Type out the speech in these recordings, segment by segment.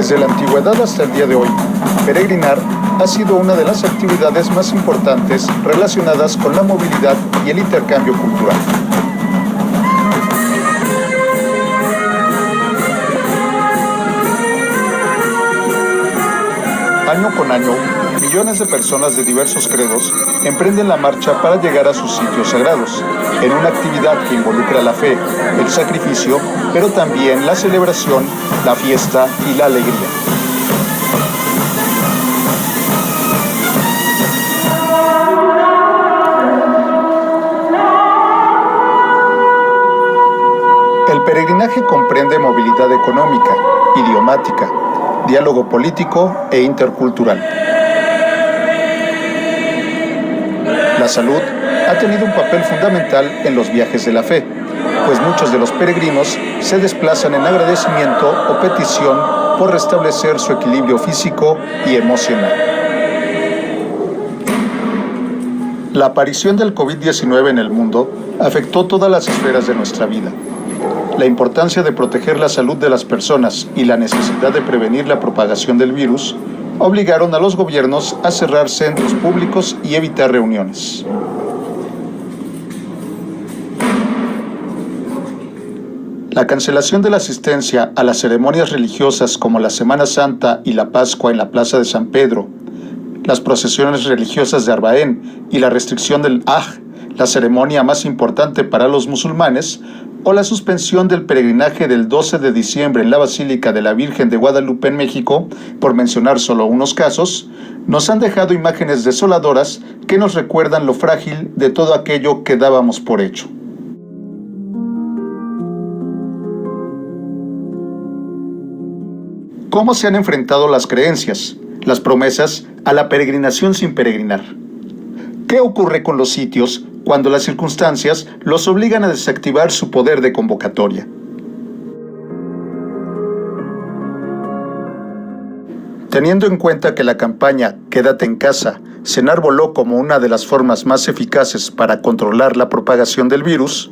Desde la antigüedad hasta el día de hoy, peregrinar ha sido una de las actividades más importantes relacionadas con la movilidad y el intercambio cultural. Año con año, millones de personas de diversos credos emprenden la marcha para llegar a sus sitios sagrados, en una actividad que involucra la fe, el sacrificio, pero también la celebración, la fiesta y la alegría. El peregrinaje comprende movilidad económica, idiomática, diálogo político e intercultural. La salud ha tenido un papel fundamental en los viajes de la fe, pues muchos de los peregrinos se desplazan en agradecimiento o petición por restablecer su equilibrio físico y emocional. La aparición del COVID-19 en el mundo afectó todas las esferas de nuestra vida. La importancia de proteger la salud de las personas y la necesidad de prevenir la propagación del virus obligaron a los gobiernos a cerrar centros públicos y evitar reuniones. La cancelación de la asistencia a las ceremonias religiosas como la Semana Santa y la Pascua en la Plaza de San Pedro, las procesiones religiosas de Arbaén y la restricción del Hajj, la ceremonia más importante para los musulmanes, o la suspensión del peregrinaje del 12 de diciembre en la Basílica de la Virgen de Guadalupe en México, por mencionar solo unos casos, nos han dejado imágenes desoladoras que nos recuerdan lo frágil de todo aquello que dábamos por hecho. ¿Cómo se han enfrentado las creencias, las promesas, a la peregrinación sin peregrinar? ¿Qué ocurre con los sitios cuando las circunstancias los obligan a desactivar su poder de convocatoria? Teniendo en cuenta que la campaña Quédate en casa se enarboló como una de las formas más eficaces para controlar la propagación del virus,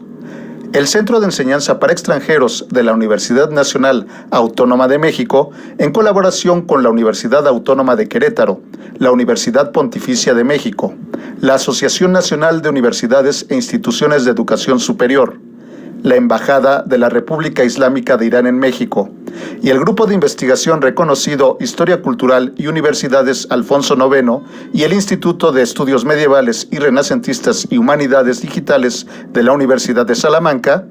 el Centro de Enseñanza para Extranjeros de la Universidad Nacional Autónoma de México, en colaboración con la Universidad Autónoma de Querétaro, la Universidad Pontificia de México, la Asociación Nacional de Universidades e Instituciones de Educación Superior, la Embajada de la República Islámica de Irán en México y el Grupo de Investigación reconocido Historia Cultural y Universidades Alfonso IX y el Instituto de Estudios Medievales y Renacentistas y Humanidades Digitales de la Universidad de Salamanca,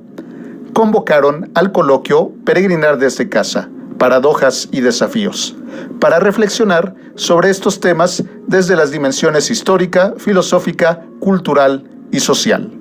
convocaron al coloquio Peregrinar desde casa, paradojas y desafíos, para reflexionar sobre estos temas desde las dimensiones histórica, filosófica, cultural y social.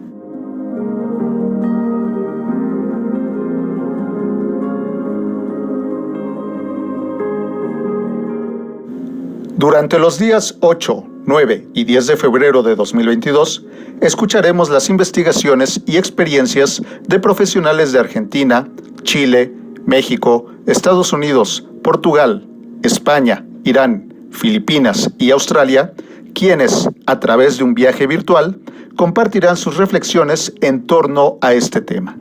Durante los días 8, 9 y 10 de febrero de 2022, escucharemos las investigaciones y experiencias de profesionales de Argentina, Chile, México, Estados Unidos, Portugal, España, Irán, Filipinas y Australia, quienes, a través de un viaje virtual, compartirán sus reflexiones en torno a este tema.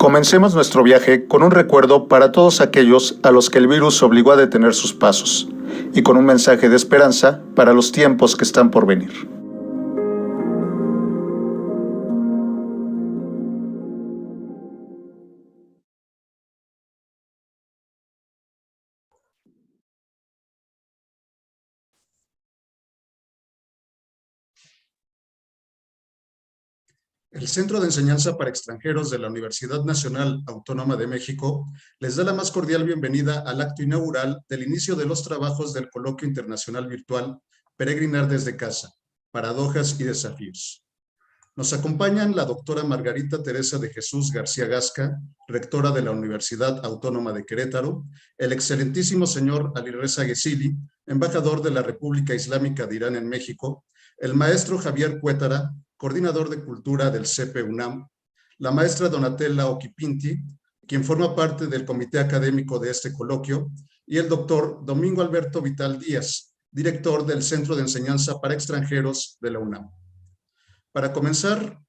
Comencemos nuestro viaje con un recuerdo para todos aquellos a los que el virus obligó a detener sus pasos y con un mensaje de esperanza para los tiempos que están por venir. El Centro de Enseñanza para Extranjeros de la Universidad Nacional Autónoma de México les da la más cordial bienvenida al acto inaugural del inicio de los trabajos del Coloquio Internacional Virtual Peregrinar desde casa, paradojas y desafíos. Nos acompañan la doctora Margarita Teresa de Jesús García Gasca, rectora de la Universidad Autónoma de Querétaro, el excelentísimo señor Alireza Guecili, embajador de la República Islámica de Irán en México, el maestro Javier Cuétara, coordinador de Cultura del CEPE UNAM, la maestra Donatella Occhipinti, quien forma parte del comité académico de este coloquio, y el doctor Domingo Alberto Vital Díaz, director del Centro de Enseñanza para Extranjeros de la UNAM. Para comenzar,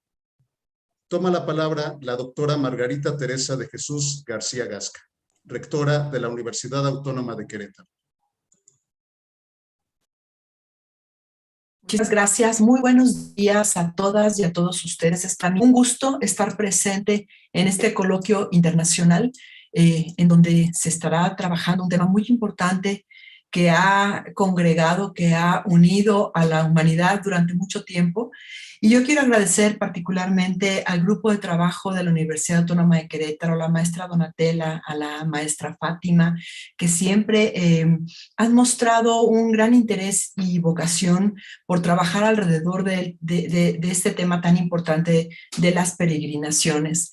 toma la palabra la doctora Margarita Teresa de Jesús García Gasca, rectora de la Universidad Autónoma de Querétaro. Muchas gracias. Muy buenos días a todas y a todos ustedes. Es para mí un gusto estar presente en este coloquio internacional en donde se estará trabajando un tema muy importante que ha congregado, que ha unido a la humanidad durante mucho tiempo. Y yo quiero agradecer particularmente al grupo de trabajo de la Universidad Autónoma de Querétaro, a la maestra Donatella, a la maestra Fátima, que siempre han mostrado un gran interés y vocación por trabajar alrededor de este tema tan importante de las peregrinaciones.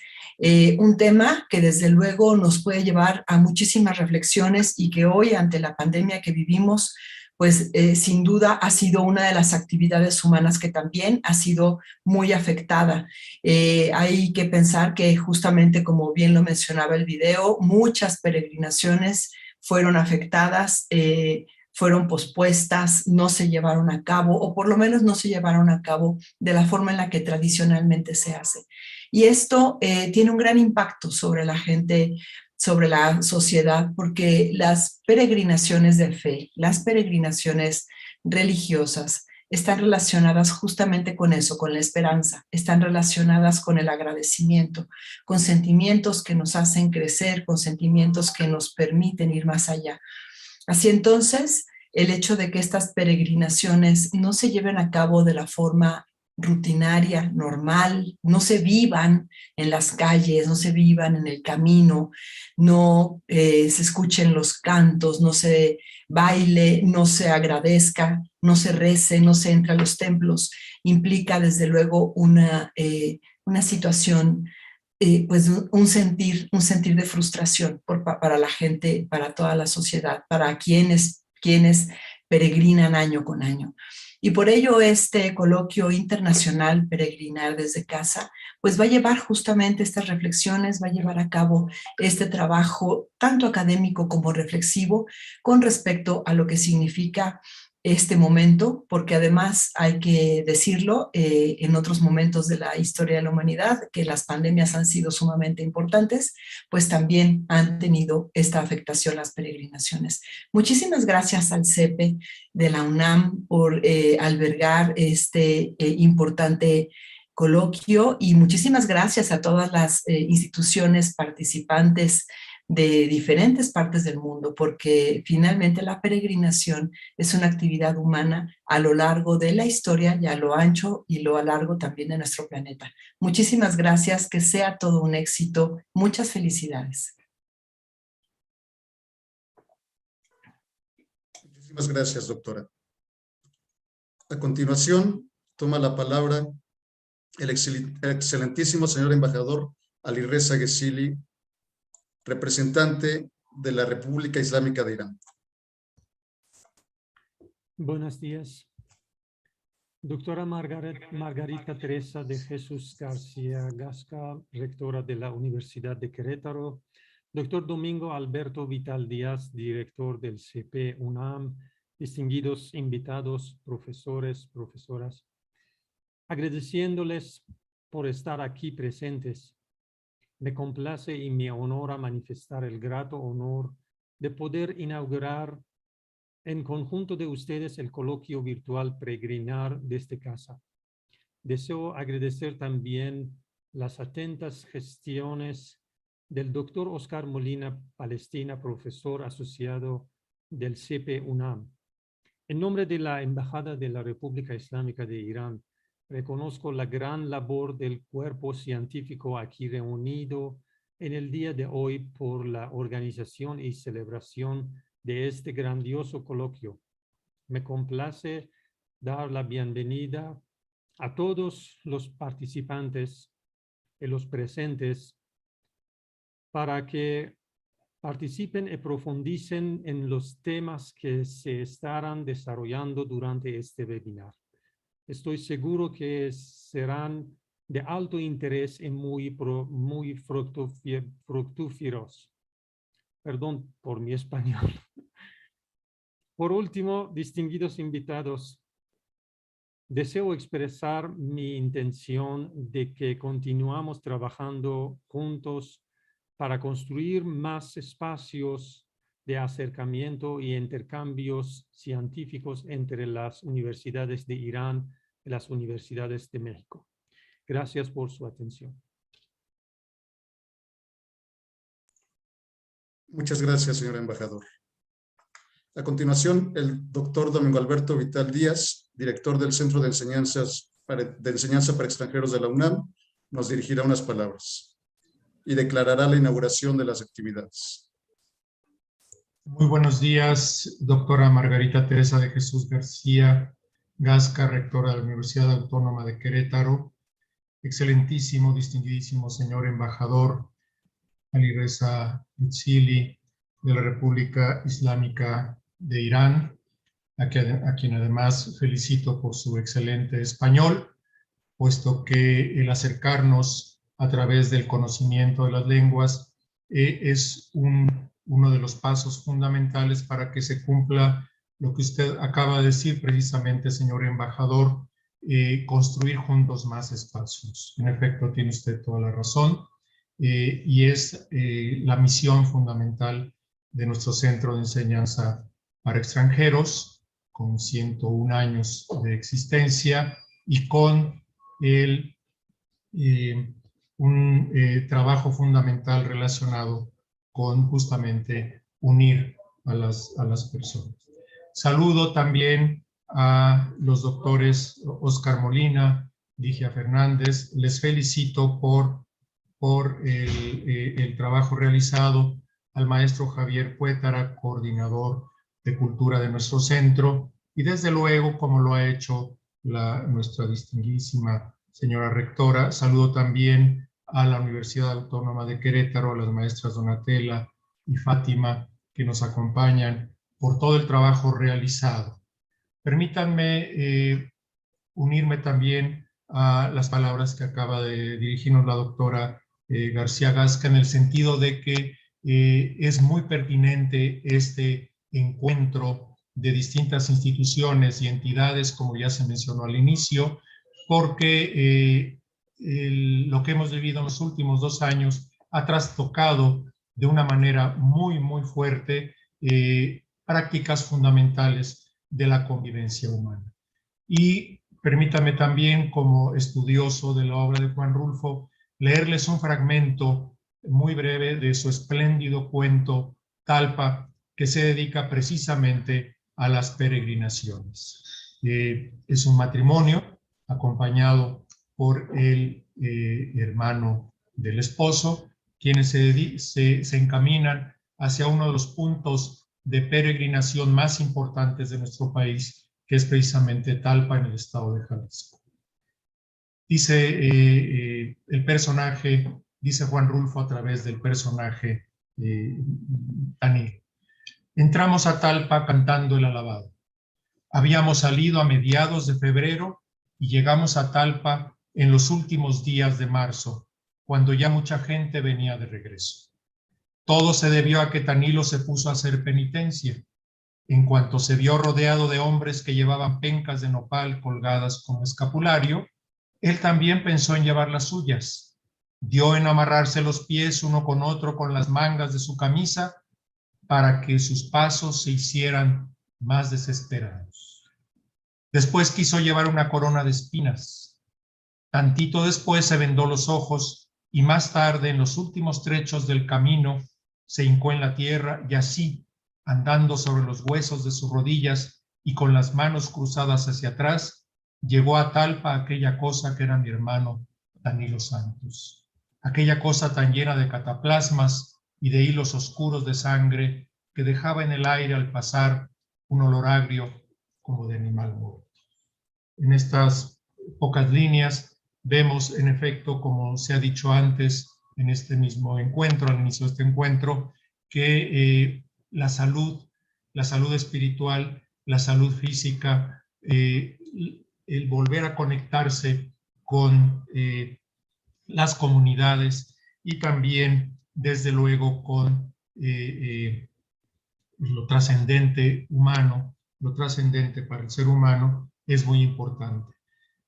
Un tema que desde luego nos puede llevar a muchísimas reflexiones y que hoy ante la pandemia que vivimos, pues sin duda ha sido una de las actividades humanas que también ha sido muy afectada. Hay que pensar que justamente como bien lo mencionaba el video, muchas peregrinaciones fueron afectadas, fueron pospuestas, no se llevaron a cabo, o por lo menos no se llevaron a cabo de la forma en la que tradicionalmente se hace. Y esto tiene un gran impacto sobre la gente, sobre la sociedad, porque las peregrinaciones de fe, las peregrinaciones religiosas, están relacionadas justamente con eso, con la esperanza, están relacionadas con el agradecimiento, con sentimientos que nos hacen crecer, con sentimientos que nos permiten ir más allá. Así entonces, el hecho de que estas peregrinaciones no se lleven a cabo de la forma rutinaria, normal, no se vivan en las calles, no se vivan en el camino, no se escuchen los cantos, no se baile, no se agradezca, no se rece, no se entre a los templos, implica desde luego una situación pues un sentir de frustración para la gente, para toda la sociedad, para quienes peregrinan año con año. Y por ello este coloquio internacional Peregrinar desde casa, pues va a llevar justamente estas reflexiones, va a llevar a cabo este trabajo tanto académico como reflexivo con respecto a lo que significa este momento, porque además hay que decirlo, en otros momentos de la historia de la humanidad, que las pandemias han sido sumamente importantes, pues también han tenido esta afectación las peregrinaciones. Muchísimas gracias al CEPE de la UNAM por albergar este importante coloquio y muchísimas gracias a todas las instituciones participantes de diferentes partes del mundo, porque finalmente la peregrinación es una actividad humana a lo largo de la historia y a lo ancho y lo largo también de nuestro planeta. Muchísimas gracias, que sea todo un éxito. Muchas felicidades. Muchísimas gracias, doctora. A continuación, toma la palabra el excelentísimo señor embajador Alireza Ghezili, representante de la República Islámica de Irán. Buenos días. Doctora Margarita Teresa de Jesús García Gasca, rectora de la Universidad de Querétaro. Doctor Domingo Alberto Vital Díaz, director del CP UNAM. Distinguidos invitados, profesores, profesoras. Agradeciéndoles por estar aquí presentes. Me complace y me honora manifestar el grato honor de poder inaugurar en conjunto de ustedes el coloquio virtual Peregrinar desde casa. Deseo agradecer también las atentas gestiones del doctor Oscar Molina Palestina, profesor asociado del CP UNAM. En nombre de la Embajada de la República Islámica de Irán, reconozco la gran labor del cuerpo científico aquí reunido en el día de hoy por la organización y celebración de este grandioso coloquio. Me complace dar la bienvenida a todos los participantes y los presentes para que participen y profundicen en los temas que se estarán desarrollando durante este webinar. Estoy seguro que serán de alto interés y muy fructíferos. Perdón por mi español. Por último, distinguidos invitados, Deseo expresar mi intención de que continuamos trabajando juntos para construir más espacios de acercamiento y intercambios científicos entre las universidades de Irán y las universidades de México. Gracias por su atención. Muchas gracias, señor embajador. A continuación, el doctor Domingo Alberto Vital Díaz, director del Centro de Enseñanza para Extranjeros de la UNAM, nos dirigirá unas palabras y declarará la inauguración de las actividades. Muy buenos días, doctora Margarita Teresa de Jesús García Gasca, rectora de la Universidad Autónoma de Querétaro. Excelentísimo, distinguidísimo señor embajador Alireza Mitzili de la República Islámica de Irán, a quien además felicito por su excelente español, puesto que el acercarnos a través del conocimiento de las lenguas es uno de los pasos fundamentales para que se cumpla lo que usted acaba de decir precisamente, señor embajador, construir juntos más espacios. En efecto, tiene usted toda la razón, y es la misión fundamental de nuestro Centro de Enseñanza para Extranjeros, con 101 años de existencia y con un trabajo fundamental relacionado con justamente unir a las personas. Saludo también a los doctores Oscar Molina, Ligia Fernández. Les felicito por el trabajo realizado, al maestro Javier Puétara, coordinador de cultura de nuestro centro, y desde luego, como lo ha hecho nuestra distinguidísima señora rectora, saludo también a la Universidad Autónoma de Querétaro, a las maestras Donatella y Fátima, que nos acompañan por todo el trabajo realizado. Permítanme unirme también a las palabras que acaba de dirigirnos la doctora García Gasca, en el sentido de que es muy pertinente este encuentro de distintas instituciones y entidades, como ya se mencionó al inicio, porque lo que hemos vivido en los últimos 2 años ha trastocado de una manera muy, muy fuerte prácticas fundamentales de la convivencia humana. Y permítame también, como estudioso de la obra de Juan Rulfo, leerles un fragmento muy breve de su espléndido cuento Talpa, que se dedica precisamente a las peregrinaciones. Es un matrimonio acompañado por el hermano del esposo, quienes se encaminan hacia uno de los puntos de peregrinación más importantes de nuestro país, que es precisamente Talpa, en el estado de Jalisco. Dice el personaje, dice Juan Rulfo a través del personaje Tanilo. Entramos a Talpa cantando el alabado. Habíamos salido a mediados de febrero y llegamos a Talpa en los últimos días de marzo, cuando ya mucha gente venía de regreso. Todo se debió a que Tanilo se puso a hacer penitencia. En cuanto se vio rodeado de hombres que llevaban pencas de nopal colgadas como escapulario, él también pensó en llevar las suyas. Dio en amarrarse los pies uno con otro con las mangas de su camisa para que sus pasos se hicieran más desesperados. Después quiso llevar una corona de espinas. Tantito después se vendó los ojos y más tarde, en los últimos trechos del camino, se hincó en la tierra y así, andando sobre los huesos de sus rodillas y con las manos cruzadas hacia atrás, llegó a Talpa aquella cosa que era mi hermano Danilo Santos, aquella cosa tan llena de cataplasmas y de hilos oscuros de sangre que dejaba en el aire al pasar un olor agrio como de animal muerto. En estas pocas líneas vemos, en efecto, como se ha dicho antes en este mismo encuentro, al inicio de este encuentro, que la salud espiritual, la salud física, el volver a conectarse con las comunidades y también, desde luego, con lo trascendente humano, lo trascendente para el ser humano, es muy importante.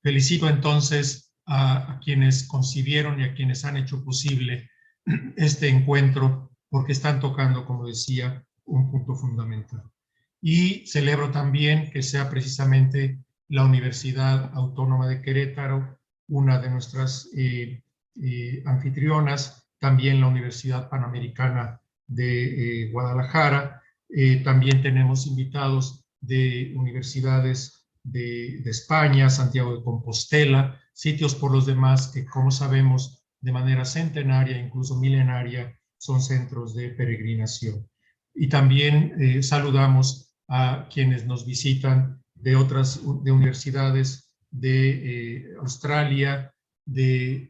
Felicito entonces a quienes concibieron y a quienes han hecho posible este encuentro, porque están tocando, como decía, un punto fundamental. Y celebro también que sea precisamente la Universidad Autónoma de Querétaro una de nuestras anfitrionas, también la Universidad Panamericana de Guadalajara. También tenemos invitados de universidades de España, Santiago de Compostela, sitios por los demás que, como sabemos, de manera centenaria, incluso milenaria, son centros de peregrinación. Y también saludamos a quienes nos visitan de otras universidades de Australia, y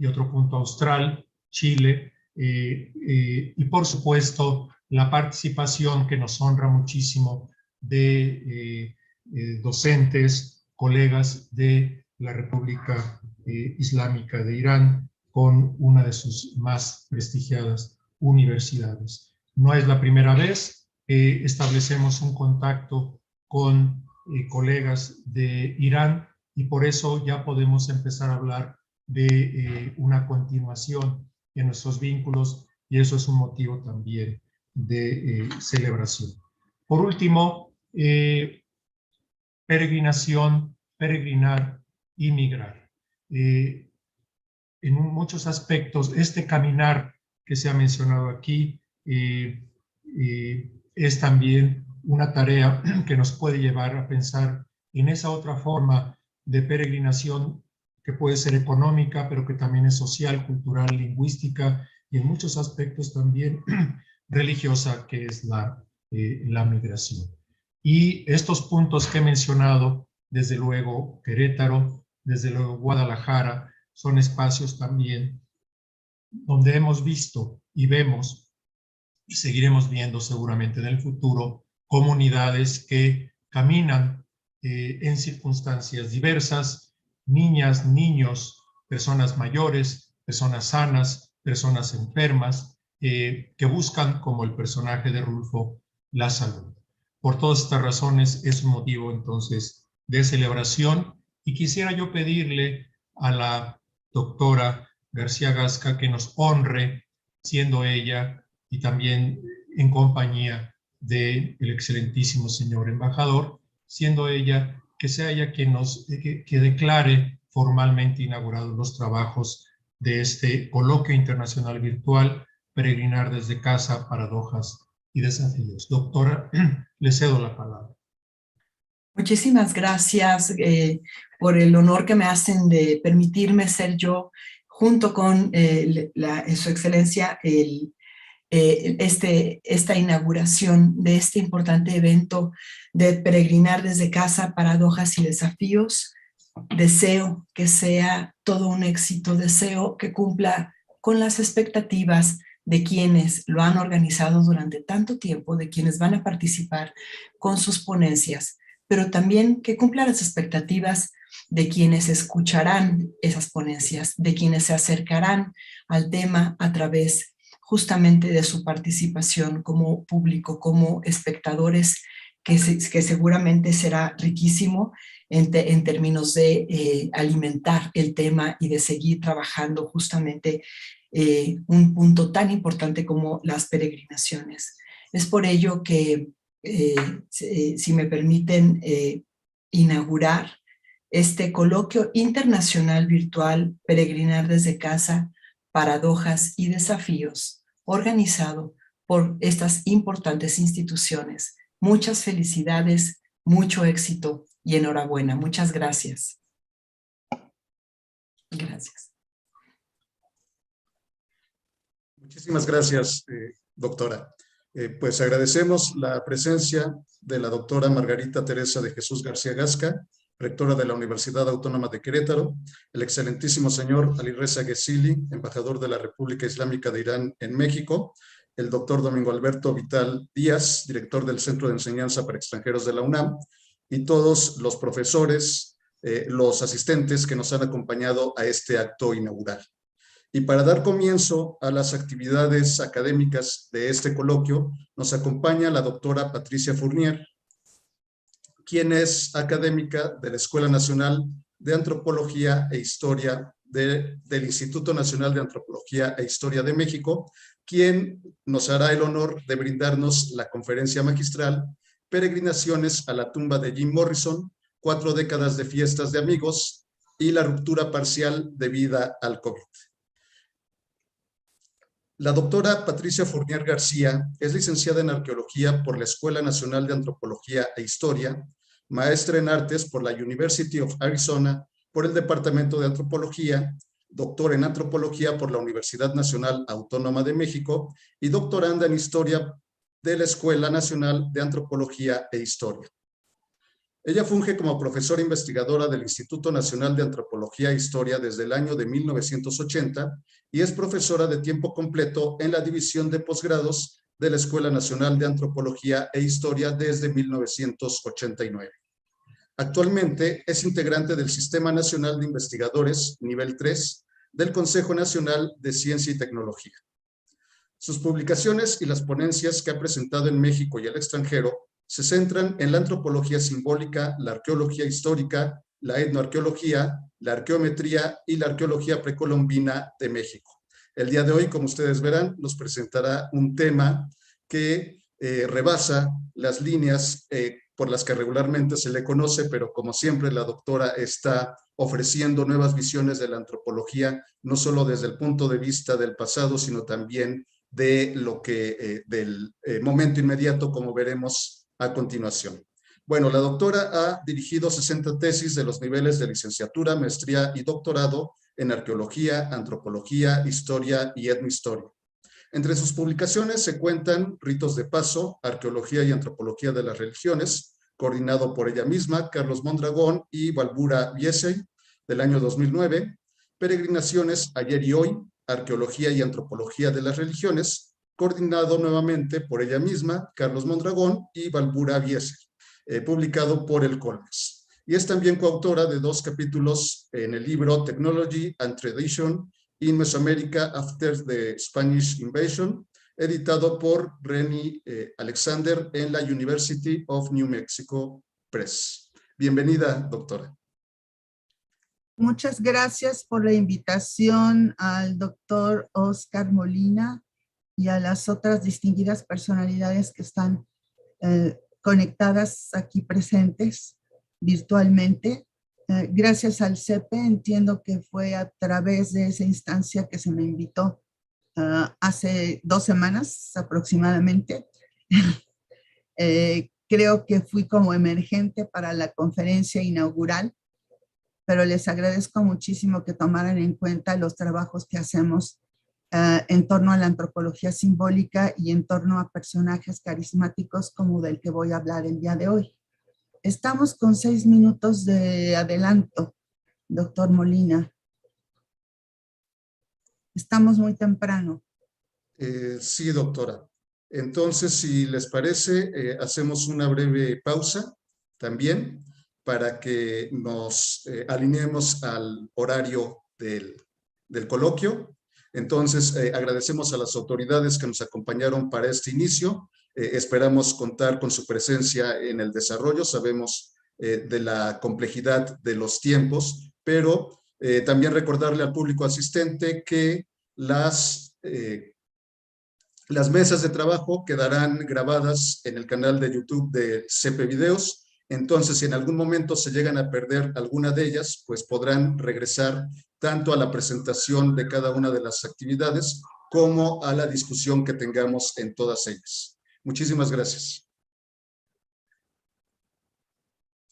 otro punto austral, Chile, y por supuesto la participación que nos honra muchísimo de docentes, colegas de la República Islámica de Irán, con una de sus más prestigiadas universidades. No es la primera vez que establecemos un contacto con colegas de Irán, y por eso ya podemos empezar a hablar de una continuación de nuestros vínculos, y eso es un motivo también de celebración. Por último, peregrinación, peregrinar y migrar. En muchos aspectos, este caminar que se ha mencionado aquí es también una tarea que nos puede llevar a pensar en esa otra forma de peregrinación que puede ser económica, pero que también es social, cultural, lingüística y en muchos aspectos también religiosa, que es la migración. Y estos puntos que he mencionado, desde luego Querétaro, desde luego Guadalajara, son espacios también donde hemos visto y vemos, y seguiremos viendo seguramente en el futuro, comunidades que caminan en circunstancias diversas, niñas, niños, personas mayores, personas sanas, personas enfermas, que buscan, como el personaje de Rulfo, la salud. Por todas estas razones es un motivo entonces de celebración, y quisiera yo pedirle a la doctora García Gasca que nos honre, siendo ella y también en compañía del excelentísimo señor embajador, siendo ella, que sea ella quien que declare formalmente inaugurados los trabajos de este coloquio internacional virtual, Peregrinar desde casa, paradojas y desafíos. Doctora, le cedo la palabra. Muchísimas gracias por el honor que me hacen de permitirme ser yo, junto con Su Excelencia, esta inauguración de este importante evento de Peregrinar desde casa, paradojas y desafíos. Deseo que sea todo un éxito, deseo que cumpla con las expectativas de quienes lo han organizado durante tanto tiempo, de quienes van a participar con sus ponencias, pero también que cumpla las expectativas de quienes escucharán esas ponencias, de quienes se acercarán al tema a través justamente de su participación como público, como espectadores, que seguramente será riquísimo en términos de alimentar el tema y de seguir trabajando justamente un punto tan importante como las peregrinaciones. Es por ello que, si me permiten, inaugurar este coloquio internacional virtual Peregrinar desde casa, paradojas y desafíos, organizado por estas importantes instituciones. Muchas felicidades, mucho éxito y enhorabuena. Muchas gracias. Gracias. Muchísimas gracias, doctora. Pues agradecemos la presencia de la doctora Margarita Teresa de Jesús García Gasca, rectora de la Universidad Autónoma de Querétaro, el excelentísimo señor Alireza Guezili, embajador de la República Islámica de Irán en México, el doctor Domingo Alberto Vital Díaz, director del Centro de Enseñanza para Extranjeros de la UNAM, y todos los profesores, los asistentes que nos han acompañado a este acto inaugural. Y para dar comienzo a las actividades académicas de este coloquio, nos acompaña la doctora Patricia Fournier, quien es académica de la Escuela Nacional de Antropología e Historia del Instituto Nacional de Antropología e Historia de México, quien nos hará el honor de brindarnos la conferencia magistral Peregrinaciones a la tumba de Jim Morrison, 4 décadas de fiestas de amigos y la ruptura parcial debida al COVID. La doctora Patricia Fournier García es licenciada en Arqueología por la Escuela Nacional de Antropología e Historia, maestra en Artes por la University of Arizona por el Departamento de Antropología, doctora en Antropología por la Universidad Nacional Autónoma de México y doctoranda en Historia de la Escuela Nacional de Antropología e Historia. Ella funge como profesora investigadora del Instituto Nacional de Antropología e Historia desde el año de 1980 y es profesora de tiempo completo en la División de Posgrados de la Escuela Nacional de Antropología e Historia desde 1989. Actualmente es integrante del Sistema Nacional de Investigadores, nivel 3, del Consejo Nacional de Ciencia y Tecnología. Sus publicaciones y las ponencias que ha presentado en México y el extranjero se centran en la antropología simbólica, la arqueología histórica, la etnoarqueología, la arqueometría y la arqueología precolombina de México. El día de hoy, como ustedes verán, nos presentará un tema que rebasa las líneas por las que regularmente se le conoce, pero como siempre la doctora está ofreciendo nuevas visiones de la antropología, no solo desde el punto de vista del pasado, sino también de lo que, del momento inmediato, como veremos a continuación. Bueno, la doctora ha dirigido 60 tesis de los niveles de licenciatura, maestría y doctorado en arqueología, antropología, historia y etnohistoria. Entre sus publicaciones se cuentan Ritos de Paso, Arqueología y Antropología de las Religiones, coordinado por ella misma, Carlos Mondragón y Balbura Biesey, del año 2009, Peregrinaciones Ayer y Hoy, Arqueología y Antropología de las Religiones, coordinado nuevamente por ella misma, Carlos Mondragón y Balbura Biesey, publicado por el Colmex. Y es también coautora de 2 capítulos en el libro Technology and Tradition in Mesoamerica After the Spanish Invasion, editado por Renny Alexander en la University of New Mexico Press. Bienvenida, doctora. Muchas gracias por la invitación al doctor Oscar Molina y a las otras distinguidas personalidades que están conectadas aquí presentes virtualmente. Gracias al CEPE, entiendo que fue a través de esa instancia que se me invitó hace 2 semanas aproximadamente. Creo que fui como emergente para la conferencia inaugural, pero les agradezco muchísimo que tomaran en cuenta los trabajos que hacemos en torno a la antropología simbólica y en torno a personajes carismáticos como del que voy a hablar el día de hoy. Estamos con 6 minutos de adelanto, doctor Molina. Estamos muy temprano. Sí, doctora. Entonces, si les parece, hacemos una breve pausa también para que nos alineemos al horario del coloquio. Entonces, agradecemos a las autoridades que nos acompañaron para este inicio. Esperamos contar con su presencia en el desarrollo. Sabemos de la complejidad de los tiempos, pero también recordarle al público asistente que las mesas de trabajo quedarán grabadas en el canal de YouTube de CEPE Videos. Entonces, si en algún momento se llegan a perder alguna de ellas, pues podrán regresar tanto a la presentación de cada una de las actividades como a la discusión que tengamos en todas ellas. Muchísimas gracias.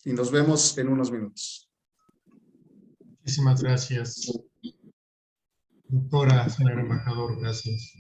Y nos vemos en unos minutos. Muchísimas gracias, doctora, señor embajador, gracias.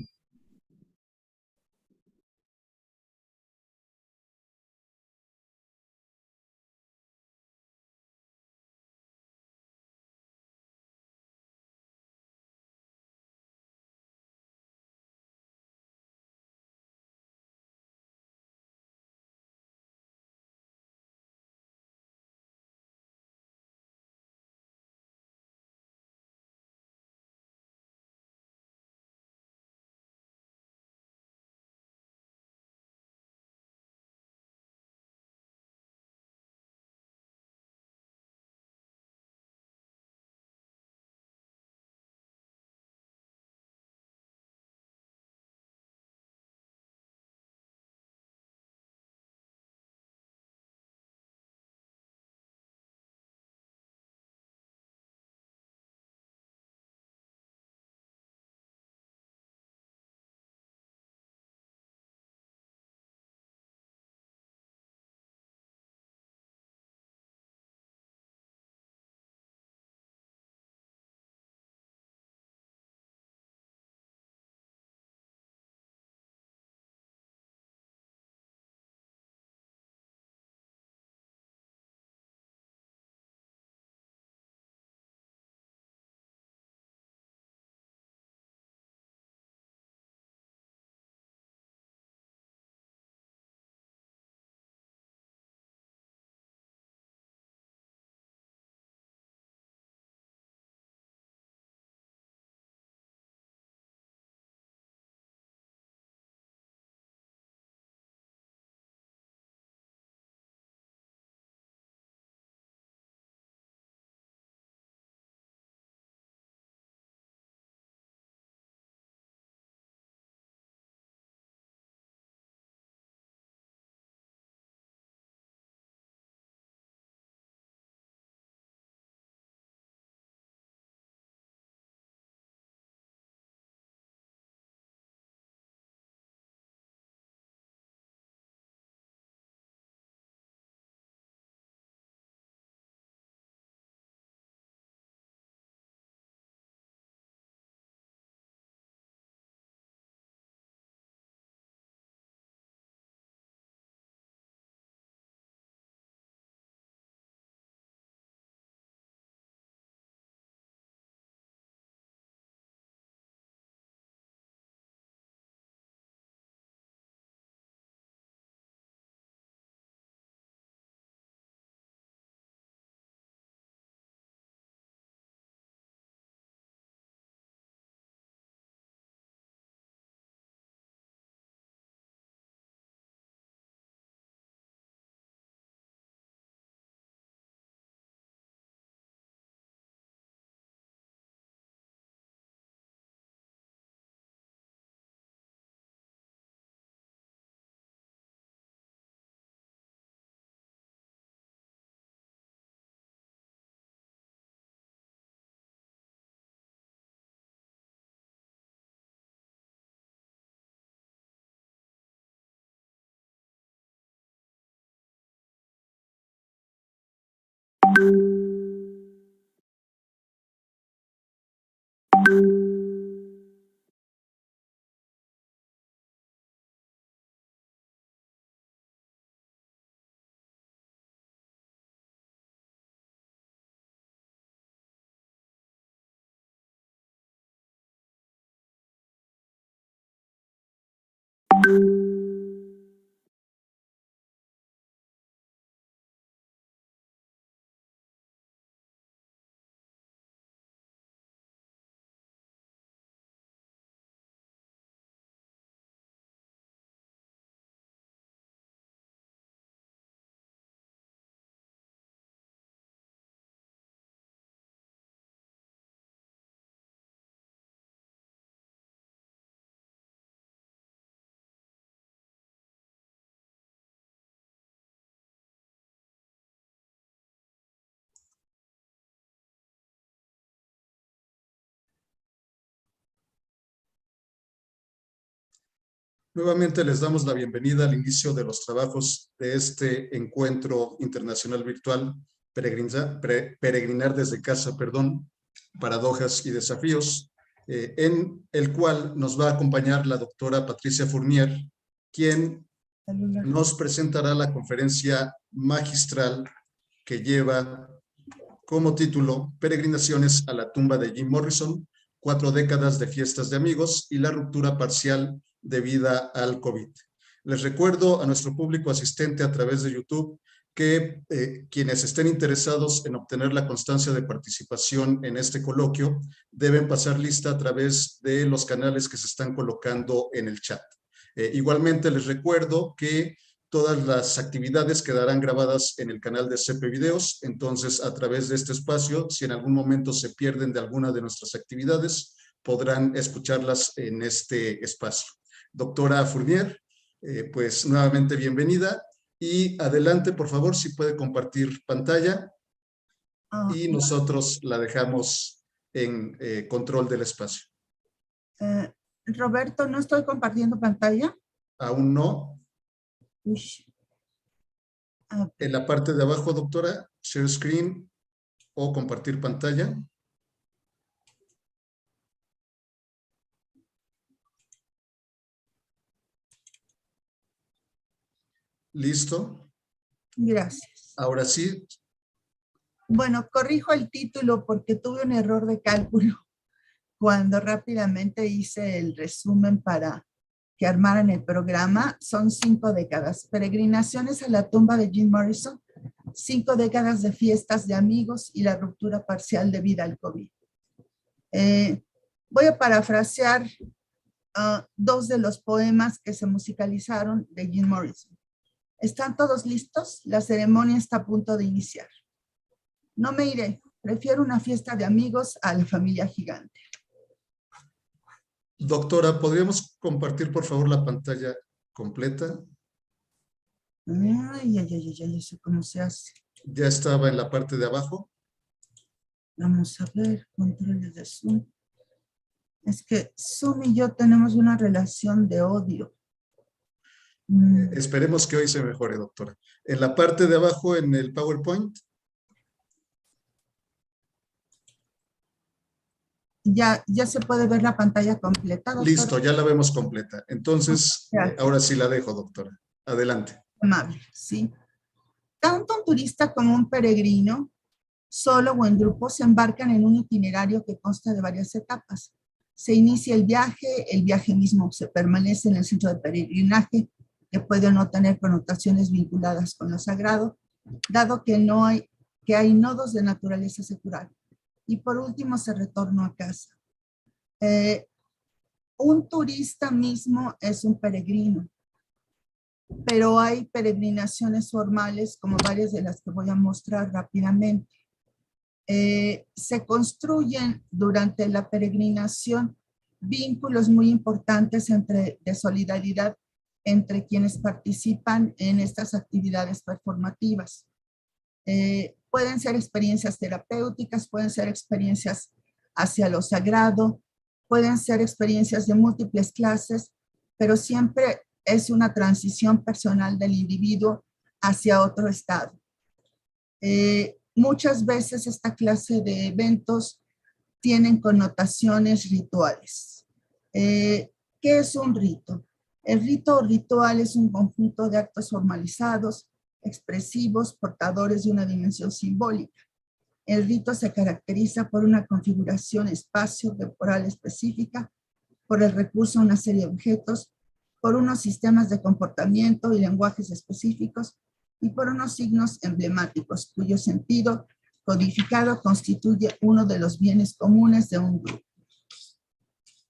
Nuevamente les damos la bienvenida al inicio de los trabajos de este encuentro internacional virtual, Peregrinar desde casa, paradojas y desafíos, en el cual nos va a acompañar la doctora Patricia Fournier, quien nos presentará la conferencia magistral que lleva como título Peregrinaciones a la tumba de Jim Morrison, 4 décadas de fiestas de amigos y la ruptura parcial debida al COVID. Les recuerdo a nuestro público asistente a través de YouTube que quienes estén interesados en obtener la constancia de participación en este coloquio deben pasar lista a través de los canales que se están colocando en el chat. Igualmente les recuerdo que todas las actividades quedarán grabadas en el canal de CP Videos, entonces a través de este espacio, si en algún momento se pierden de alguna de nuestras actividades, podrán escucharlas en este espacio. Doctora Fournier, pues nuevamente bienvenida y adelante, por favor, si puede compartir pantalla y nosotros la dejamos en control del espacio. Roberto, ¿no estoy compartiendo pantalla? Aún no. Uy. En la parte de abajo, doctora, share screen o compartir pantalla. Listo. Gracias. Ahora sí. Bueno, corrijo el título porque tuve un error de cálculo cuando rápidamente hice el resumen para que armaran el programa. Son 5 décadas. Peregrinaciones a la tumba de Jim Morrison, 5 décadas de fiestas de amigos y la ruptura parcial debida al COVID. Voy a parafrasear 2 de los poemas que se musicalizaron de Jim Morrison. ¿Están todos listos? La ceremonia está a punto de iniciar. No me iré. Prefiero una fiesta de amigos a la familia gigante. Doctora, ¿podríamos compartir por favor la pantalla completa? Ay, eso cómo se hace. Ya estaba en la parte de abajo. Vamos a ver, controles de Zoom. Es que Zoom y yo tenemos una relación de odio. Esperemos que hoy se mejore, doctora. En la parte de abajo, en el PowerPoint. Ya se puede ver la pantalla completa, doctora. Listo, ya la vemos completa. Entonces, ahora sí la dejo, doctora. Adelante. Amable, sí. Tanto un turista como un peregrino, solo o en grupo, se embarcan en un itinerario que consta de varias etapas. Se inicia el viaje mismo se permanece en el centro de peregrinaje, que puede o no tener connotaciones vinculadas con lo sagrado, dado que hay nodos de naturaleza secular. Y por último, se retorna a casa. Un turista mismo es un peregrino, pero hay peregrinaciones formales, como varias de las que voy a mostrar rápidamente. Se construyen durante la peregrinación vínculos muy importantes de solidaridad entre quienes participan en estas actividades performativas. Pueden ser experiencias terapéuticas, pueden ser experiencias hacia lo sagrado, pueden ser experiencias de múltiples clases, pero siempre es una transición personal del individuo hacia otro estado. Muchas veces esta clase de eventos tienen connotaciones rituales. ¿Qué es un rito? El rito o ritual es un conjunto de actos formalizados, expresivos, portadores de una dimensión simbólica. El rito se caracteriza por una configuración espacio-temporal específica, por el recurso a una serie de objetos, por unos sistemas de comportamiento y lenguajes específicos y por unos signos emblemáticos cuyo sentido codificado constituye uno de los bienes comunes de un grupo.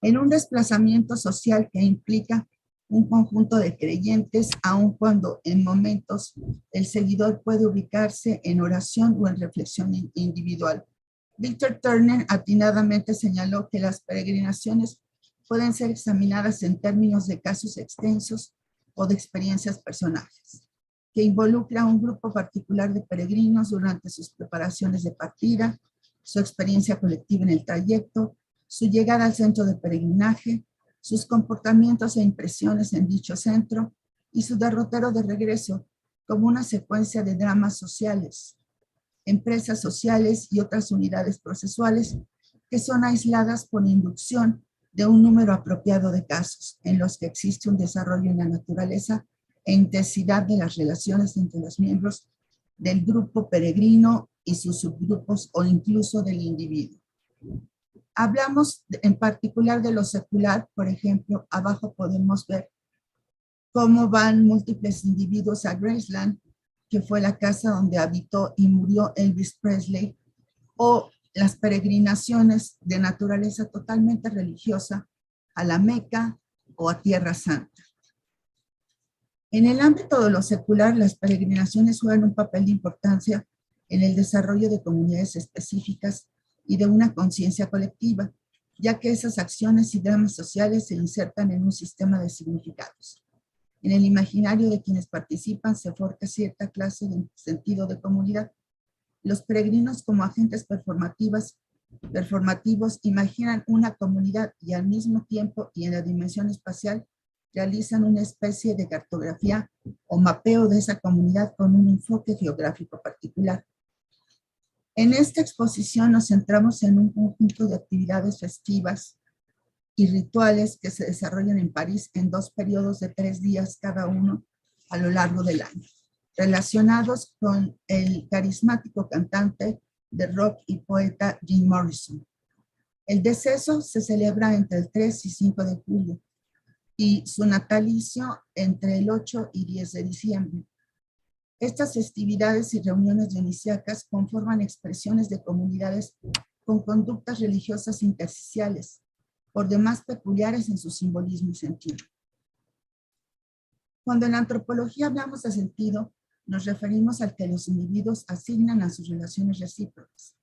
En un desplazamiento social que implica un conjunto de creyentes, aun cuando en momentos el seguidor puede ubicarse en oración o en reflexión individual. Victor Turner atinadamente señaló que las peregrinaciones pueden ser examinadas en términos de casos extensos o de experiencias personales, que involucra a un grupo particular de peregrinos durante sus preparaciones de partida, su experiencia colectiva en el trayecto, su llegada al centro de peregrinaje, sus comportamientos e impresiones en dicho centro y su derrotero de regreso, como una secuencia de dramas sociales, empresas sociales y otras unidades procesuales que son aisladas por inducción de un número apropiado de casos en los que existe un desarrollo en la naturaleza e intensidad de las relaciones entre los miembros del grupo peregrino y sus subgrupos o incluso del individuo. Hablamos en particular de lo secular, por ejemplo, abajo podemos ver cómo van múltiples individuos a Graceland, que fue la casa donde habitó y murió Elvis Presley, o las peregrinaciones de naturaleza totalmente religiosa a la Meca o a Tierra Santa. En el ámbito de lo secular, las peregrinaciones juegan un papel de importancia en el desarrollo de comunidades específicas y de una conciencia colectiva, ya que esas acciones y dramas sociales se insertan en un sistema de significados. En el imaginario de quienes participan se forja cierta clase de sentido de comunidad. Los peregrinos como agentes performativos imaginan una comunidad y al mismo tiempo y en la dimensión espacial realizan una especie de cartografía o mapeo de esa comunidad con un enfoque geográfico particular. En esta exposición nos centramos en un conjunto de actividades festivas y rituales que se desarrollan en París en 2 periodos de 3 días cada uno a lo largo del año, relacionados con el carismático cantante de rock y poeta Jim Morrison. El deceso se celebra entre el 3 y 5 de julio y su natalicio entre el 8 y 10 de diciembre. Estas festividades y reuniones dionisíacas conforman expresiones de comunidades con conductas religiosas intersticiales, por demás peculiares en su simbolismo y sentido. Cuando en la antropología hablamos de sentido, nos referimos al que los individuos asignan a sus relaciones recíprocas,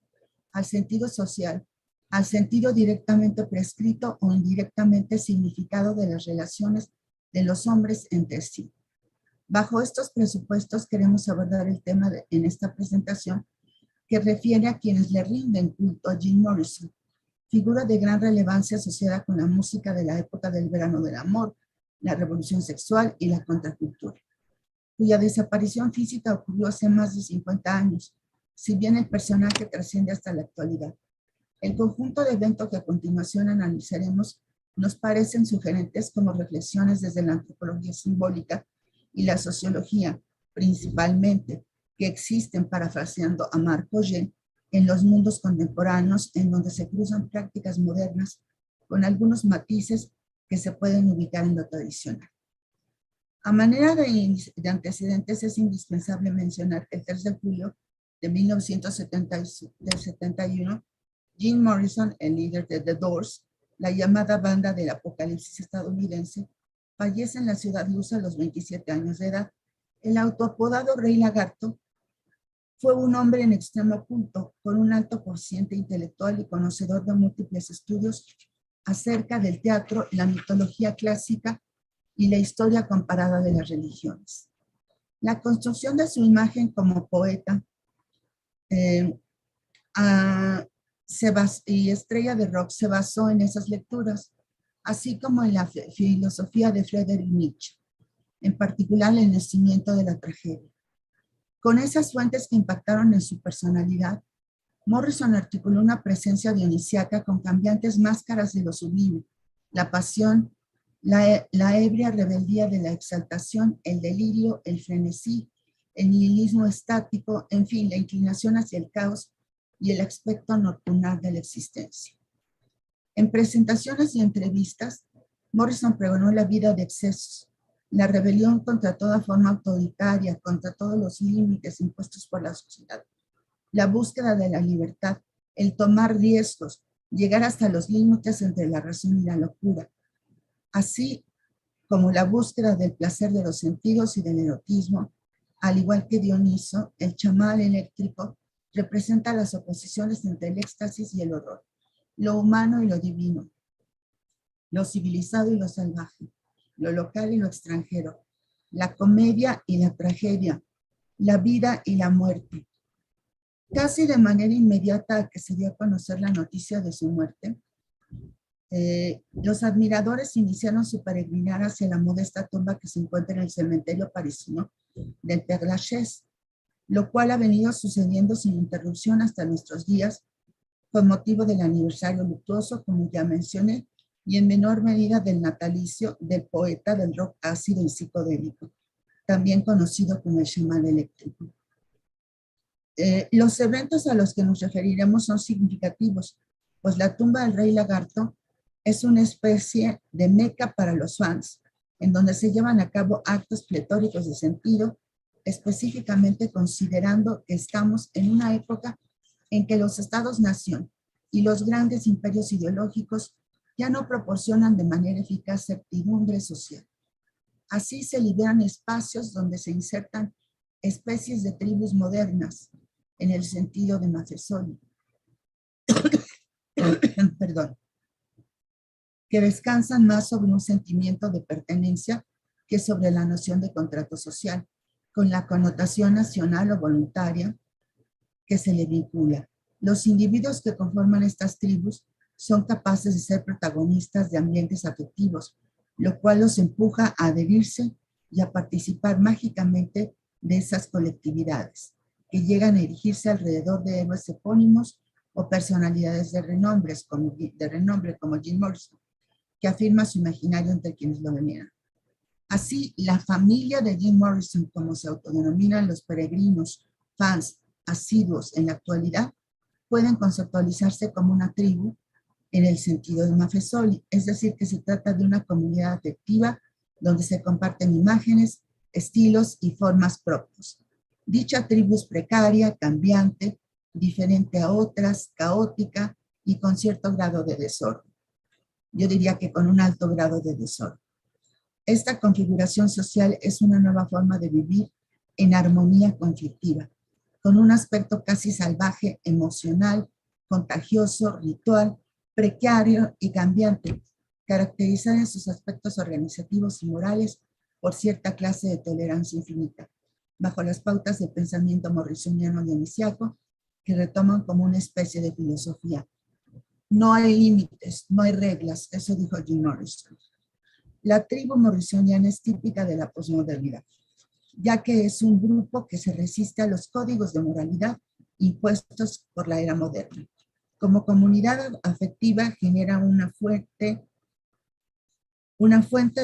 al sentido social, al sentido directamente prescrito o indirectamente significado de las relaciones de los hombres entre sí. Bajo estos presupuestos queremos abordar el tema en esta presentación que refiere a quienes le rinden culto a Jim Morrison, figura de gran relevancia asociada con la música de la época del verano del amor, la revolución sexual y la contracultura, cuya desaparición física ocurrió hace más de 50 años, si bien el personaje trasciende hasta la actualidad. El conjunto de eventos que a continuación analizaremos nos parecen sugerentes como reflexiones desde la antropología simbólica y la sociología, principalmente, que existen, parafraseando a Marc Augé, en los mundos contemporáneos en donde se cruzan prácticas modernas con algunos matices que se pueden ubicar en lo tradicional. A manera de antecedentes es indispensable mencionar que el 3 de julio de 1971, Jim Morrison, el líder de The Doors, la llamada banda del apocalipsis estadounidense, fallece en la ciudad lusa a los 27 años de edad. El autoapodado Rey Lagarto fue un hombre en extremo culto, con un alto cociente intelectual y conocedor de múltiples estudios acerca del teatro, la mitología clásica y la historia comparada de las religiones. La construcción de su imagen como poeta y estrella de rock se basó en esas lecturas, así como en la filosofía de Friedrich Nietzsche, en particular el nacimiento de la tragedia. Con esas fuentes que impactaron en su personalidad, Morrison articuló una presencia dionisíaca con cambiantes máscaras de lo sublime, la pasión, la ebria rebeldía de la exaltación, el delirio, el frenesí, el nihilismo estático, en fin, la inclinación hacia el caos y el aspecto nocturnal de la existencia. En presentaciones y entrevistas, Morrison pregonó la vida de excesos, la rebelión contra toda forma autoritaria, contra todos los límites impuestos por la sociedad, la búsqueda de la libertad, el tomar riesgos, llegar hasta los límites entre la razón y la locura, así como la búsqueda del placer de los sentidos y del erotismo. Al igual que Dioniso, el chamán eléctrico representa las oposiciones entre el éxtasis y el horror, lo humano y lo divino, lo civilizado y lo salvaje, lo local y lo extranjero, la comedia y la tragedia, la vida y la muerte. Casi de manera inmediata que se dio a conocer la noticia de su muerte, los admiradores iniciaron su peregrinar hacia la modesta tumba que se encuentra en el cementerio parisino del Père Lachaise, lo cual ha venido sucediendo sin interrupción hasta nuestros días con motivo del aniversario luctuoso, como ya mencioné, y en menor medida del natalicio del poeta del rock ácido y psicodélico, también conocido como el chamán eléctrico. Los eventos a los que nos referiremos son significativos, pues la tumba del Rey Lagarto es una especie de meca para los fans, en donde se llevan a cabo actos pletóricos de sentido, específicamente considerando que estamos en una época en que los estados-nación y los grandes imperios ideológicos ya no proporcionan de manera eficaz certidumbre social. Así se liberan espacios donde se insertan especies de tribus modernas, en el sentido de Maffesoli, perdón, que descansan más sobre un sentimiento de pertenencia que sobre la noción de contrato social, con la connotación nacional o voluntaria que se le vincula. Los individuos que conforman estas tribus son capaces de ser protagonistas de ambientes afectivos, lo cual los empuja a adherirse y a participar mágicamente de esas colectividades, que llegan a erigirse alrededor de héroes epónimos o personalidades de renombre como Jim Morrison, que afirma su imaginario entre quienes lo veneran. Así, la familia de Jim Morrison, como se autodenominan los peregrinos, fans, asiduos en la actualidad, pueden conceptualizarse como una tribu en el sentido de Maffesoli, es decir, que se trata de una comunidad afectiva donde se comparten imágenes, estilos y formas propios. Dicha tribu es precaria, cambiante, diferente a otras, caótica y con cierto grado de desorden. Yo diría que con un alto grado de desorden. Esta configuración social es una nueva forma de vivir en armonía conflictiva, con un aspecto casi salvaje, emocional, contagioso, ritual, precario y cambiante, caracterizada en sus aspectos organizativos y morales por cierta clase de tolerancia infinita, bajo las pautas del pensamiento morrisoniano dionisiaco, que retoman como una especie de filosofía. No hay límites, no hay reglas, eso dijo Jim Morrison. La tribu morrisoniana es típica de la posmodernidad, ya que es un grupo que se resiste a los códigos de moralidad impuestos por la era moderna. Como comunidad afectiva genera una fuente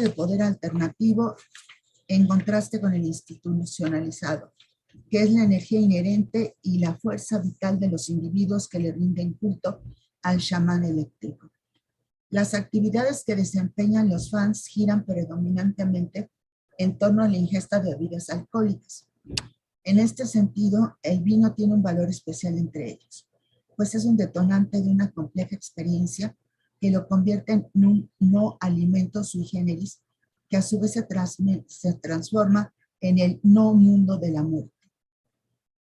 de poder alternativo en contraste con el institucionalizado, que es la energía inherente y la fuerza vital de los individuos que le rinden culto al chamán eléctrico. Las actividades que desempeñan los fans giran predominantemente en torno a la ingesta de bebidas alcohólicas. En este sentido, el vino tiene un valor especial entre ellos, pues es un detonante de una compleja experiencia que lo convierte en un no alimento sui generis, que a su vez se transforma en el no mundo de la muerte.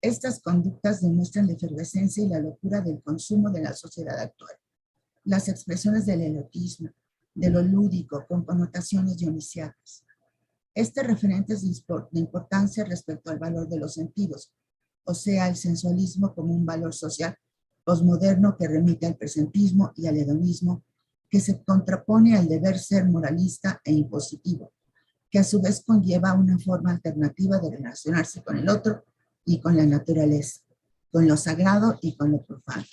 Estas conductas demuestran la efervescencia y la locura del consumo de la sociedad actual. Las expresiones del erotismo, de lo lúdico, con connotaciones dionisiacas. Este referente es de importancia respecto al valor de los sentidos, o sea, el sensualismo como un valor social posmoderno que remite al presentismo y al hedonismo, que se contrapone al deber ser moralista e impositivo, que a su vez conlleva una forma alternativa de relacionarse con el otro y con la naturaleza, con lo sagrado y con lo profano.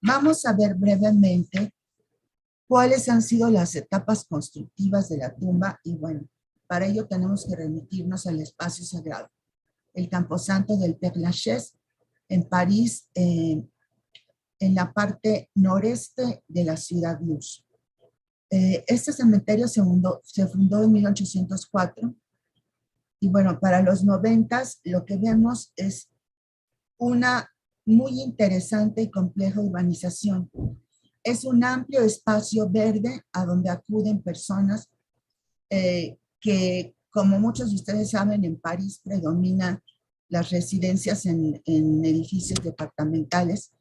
Vamos a ver brevemente cuáles han sido las etapas constructivas de la tumba y bueno, para ello tenemos que remitirnos al espacio sagrado. El camposanto del Père-Lachaise en París, en la parte noreste de la Ciudad Luz. Este cementerio se fundó en 1804 y bueno, para los 90s lo que vemos es una muy interesante y compleja urbanización. Es un amplio espacio verde a donde acuden personas que, como muchos de ustedes saben, en París predominan las residencias en edificios departamentales.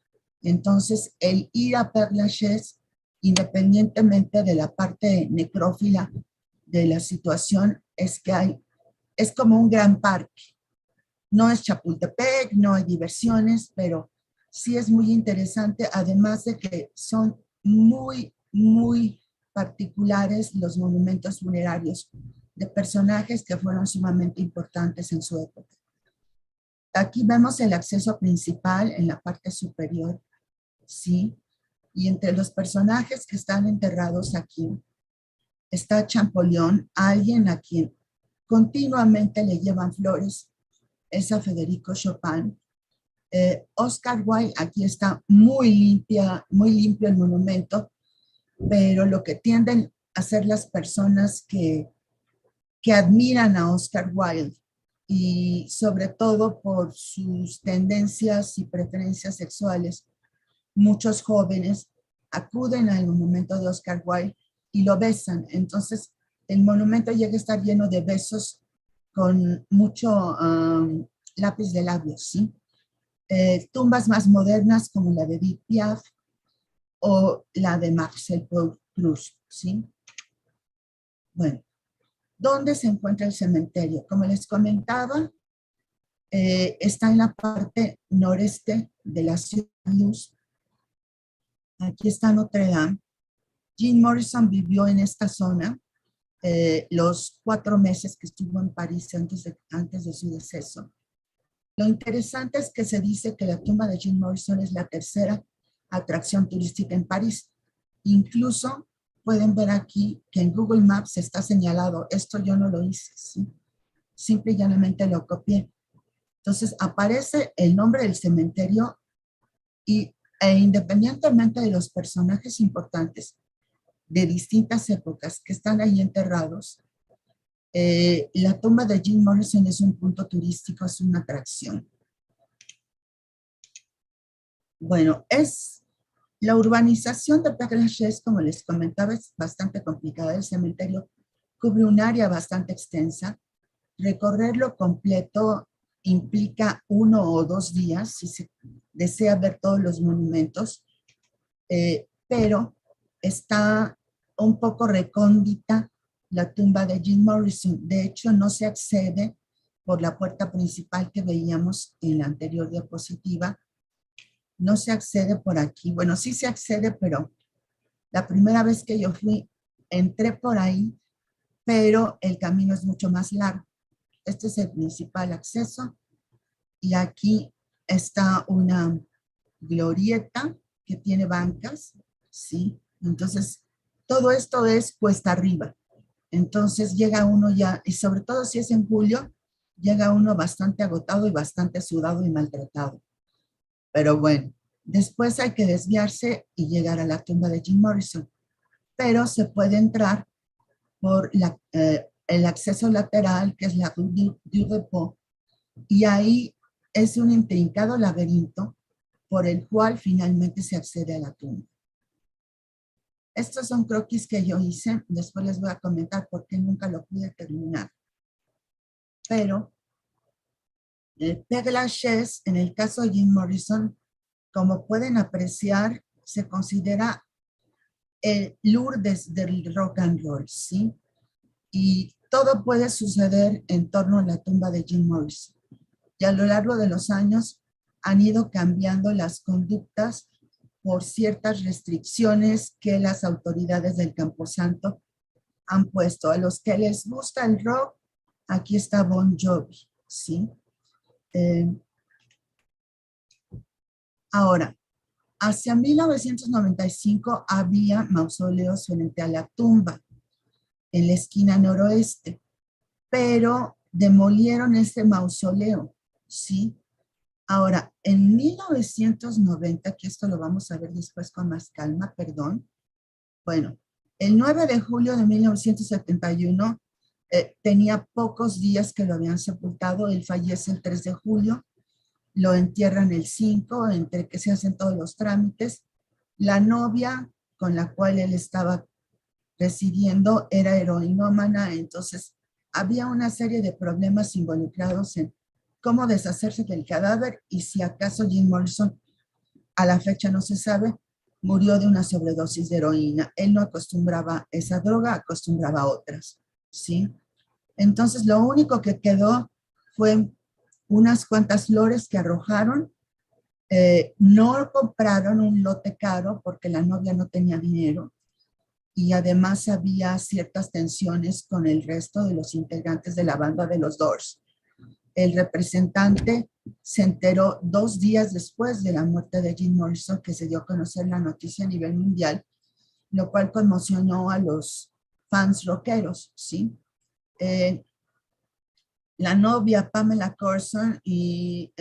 Entonces, el ir a Père-Lachaise, independientemente de la parte necrófila de la situación, es que es como un gran parque. No es Chapultepec, no hay diversiones, pero sí es muy interesante, además de que son muy, muy particulares los monumentos funerarios de personajes que fueron sumamente importantes en su época. Aquí vemos el acceso principal en la parte superior, ¿sí? Y entre los personajes que están enterrados aquí está Champollion, alguien a quien continuamente le llevan flores, es a Federico Chopin. Oscar Wilde, aquí está muy limpio el monumento, pero lo que tienden a hacer las personas que admiran a Oscar Wilde y sobre todo por sus tendencias y preferencias sexuales, muchos jóvenes acuden al monumento de Oscar Wilde y lo besan. Entonces, el monumento llega a estar lleno de besos con mucho lápiz de labios, ¿sí? Tumbas más modernas como la de Edith Piaf o la de Marcel Proust, ¿sí? Bueno, ¿dónde se encuentra el cementerio? Como les comentaba, está en la parte noreste de la Ciudad Luz. Aquí está Notre Dame. Jim Morrison vivió en esta zona los 4 meses que estuvo en París antes de su deceso. Lo interesante es que se dice que la tumba de Jim Morrison es la tercera atracción turística en París. Incluso pueden ver aquí que en Google Maps está señalado, esto yo no lo hice, ¿sí? Simple y llanamente lo copié. Entonces aparece el nombre del cementerio e independientemente de los personajes importantes de distintas épocas que están ahí enterrados, la tumba de Jim Morrison es un punto turístico, es una atracción. Bueno, la urbanización de Père-Lachaise, como les comentaba, es bastante complicada. El cementerio cubre un área bastante extensa. Recorrerlo completo implica 1 o 2 días si se desea ver todos los monumentos, pero está un poco recóndita la tumba de Jim Morrison. De hecho, no se accede por la puerta principal que veíamos en la anterior diapositiva. No se accede por aquí. Bueno, sí se accede, pero la primera vez que yo fui, entré por ahí, pero el camino es mucho más largo. Este es el principal acceso y aquí está una glorieta que tiene bancas, ¿sí? Entonces, todo esto es cuesta arriba. Entonces llega uno ya, y sobre todo si es en julio, llega uno bastante agotado y bastante sudado y maltratado. Pero bueno, después hay que desviarse y llegar a la tumba de Jim Morrison. Pero se puede entrar por el acceso lateral, que es la Rue du Repos, y ahí es un intrincado laberinto por el cual finalmente se accede a la tumba. Estos son croquis que yo hice, después les voy a comentar por qué nunca lo pude terminar. Pero Père-Lachaise, en el caso de Jim Morrison, como pueden apreciar, se considera el Lourdes del rock and roll, ¿sí? Y todo puede suceder en torno a la tumba de Jim Morrison. Y a lo largo de los años han ido cambiando las conductas por ciertas restricciones que las autoridades del Camposanto han puesto. A los que les gusta el rock, aquí está Bon Jovi, ¿sí? Ahora, hacia 1995 había mausoleos frente a la tumba, en la esquina noroeste, pero demolieron este mausoleo, ¿sí? Ahora, en 1990, que esto lo vamos a ver después con más calma, perdón. Bueno, el 9 de julio de 1971 tenía pocos días que lo habían sepultado. Él fallece el 3 de julio, lo entierran el 5, entre que se hacen todos los trámites. La novia con la cual él estaba residiendo era heroinómana, entonces había una serie de problemas involucrados en cómo deshacerse del cadáver y si acaso Jim Morrison, a la fecha no se sabe, murió de una sobredosis de heroína. Él no acostumbraba esa droga, acostumbraba otras, ¿sí? Entonces lo único que quedó fue unas cuantas flores que arrojaron. No compraron un lote caro porque la novia no tenía dinero y además había ciertas tensiones con el resto de los integrantes de la banda de los Doors. El representante se enteró 2 días después de la muerte de Jim Morrison, que se dio a conocer la noticia a nivel mundial, lo cual conmocionó a los fans rockeros, ¿sí? La novia Pamela Corson y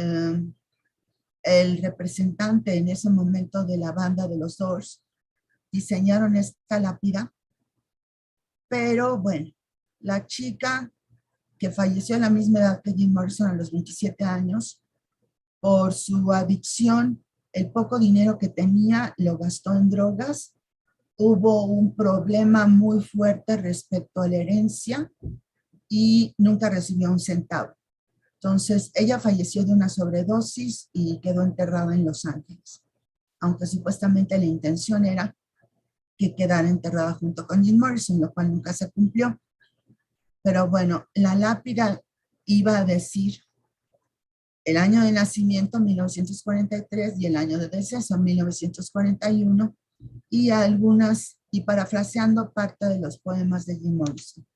el representante en ese momento de la banda de los Doors diseñaron esta lápida, pero bueno, la chica que falleció a la misma edad que Jim Morrison, a los 27 años, por su adicción, el poco dinero que tenía lo gastó en drogas. Hubo un problema muy fuerte respecto a la herencia y nunca recibió un centavo. Entonces, ella falleció de una sobredosis y quedó enterrada en Los Ángeles, aunque supuestamente la intención era que quedara enterrada junto con Jim Morrison, lo cual nunca se cumplió. Pero bueno, la lápida iba a decir el año de nacimiento, 1943, y el año de deceso, 1941, y algunas, y parafraseando parte de los poemas de Jim Morrison.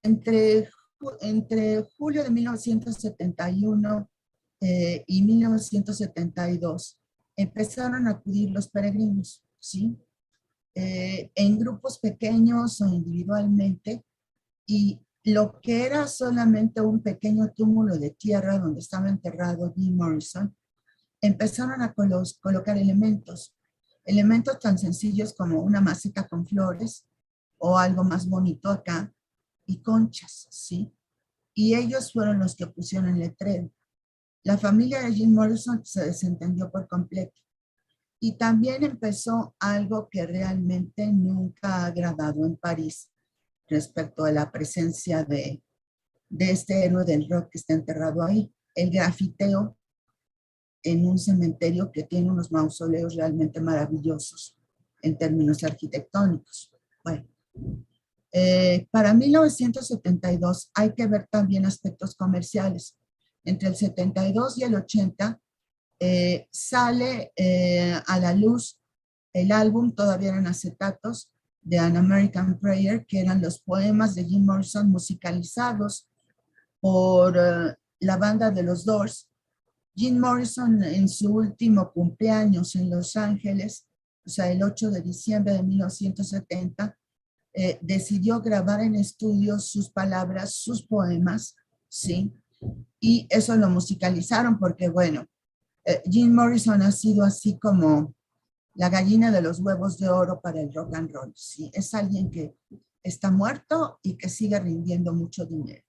Entre julio de 1971 y 1972, empezaron a acudir los peregrinos, ¿sí? En grupos pequeños o individualmente, y lo que era solamente un pequeño túmulo de tierra donde estaba enterrado Jim Morrison, empezaron a colocar elementos tan sencillos como una maceta con flores o algo más bonito acá, y conchas, ¿sí? Y ellos fueron los que pusieron el letrero. La familia de Jim Morrison se desentendió por completo. Y también empezó algo que realmente nunca ha agradado en París respecto a la presencia de este héroe del rock que está enterrado ahí. El grafiteo en un cementerio que tiene unos mausoleos realmente maravillosos en términos arquitectónicos. Bueno, para 1972 hay que ver también aspectos comerciales. Entre el 72 y el 80 sale a la luz el álbum, todavía eran acetatos, de An American Prayer, que eran los poemas de Jim Morrison musicalizados por la banda de los Doors. Jim Morrison, en su último cumpleaños en Los Ángeles, o sea, el 8 de diciembre de 1970, decidió grabar en estudio sus palabras, sus poemas, ¿sí? Y eso lo musicalizaron porque, bueno, Jim Morrison ha sido así como la gallina de los huevos de oro para el rock and roll, ¿sí? Es alguien que está muerto y que sigue rindiendo mucho dinero.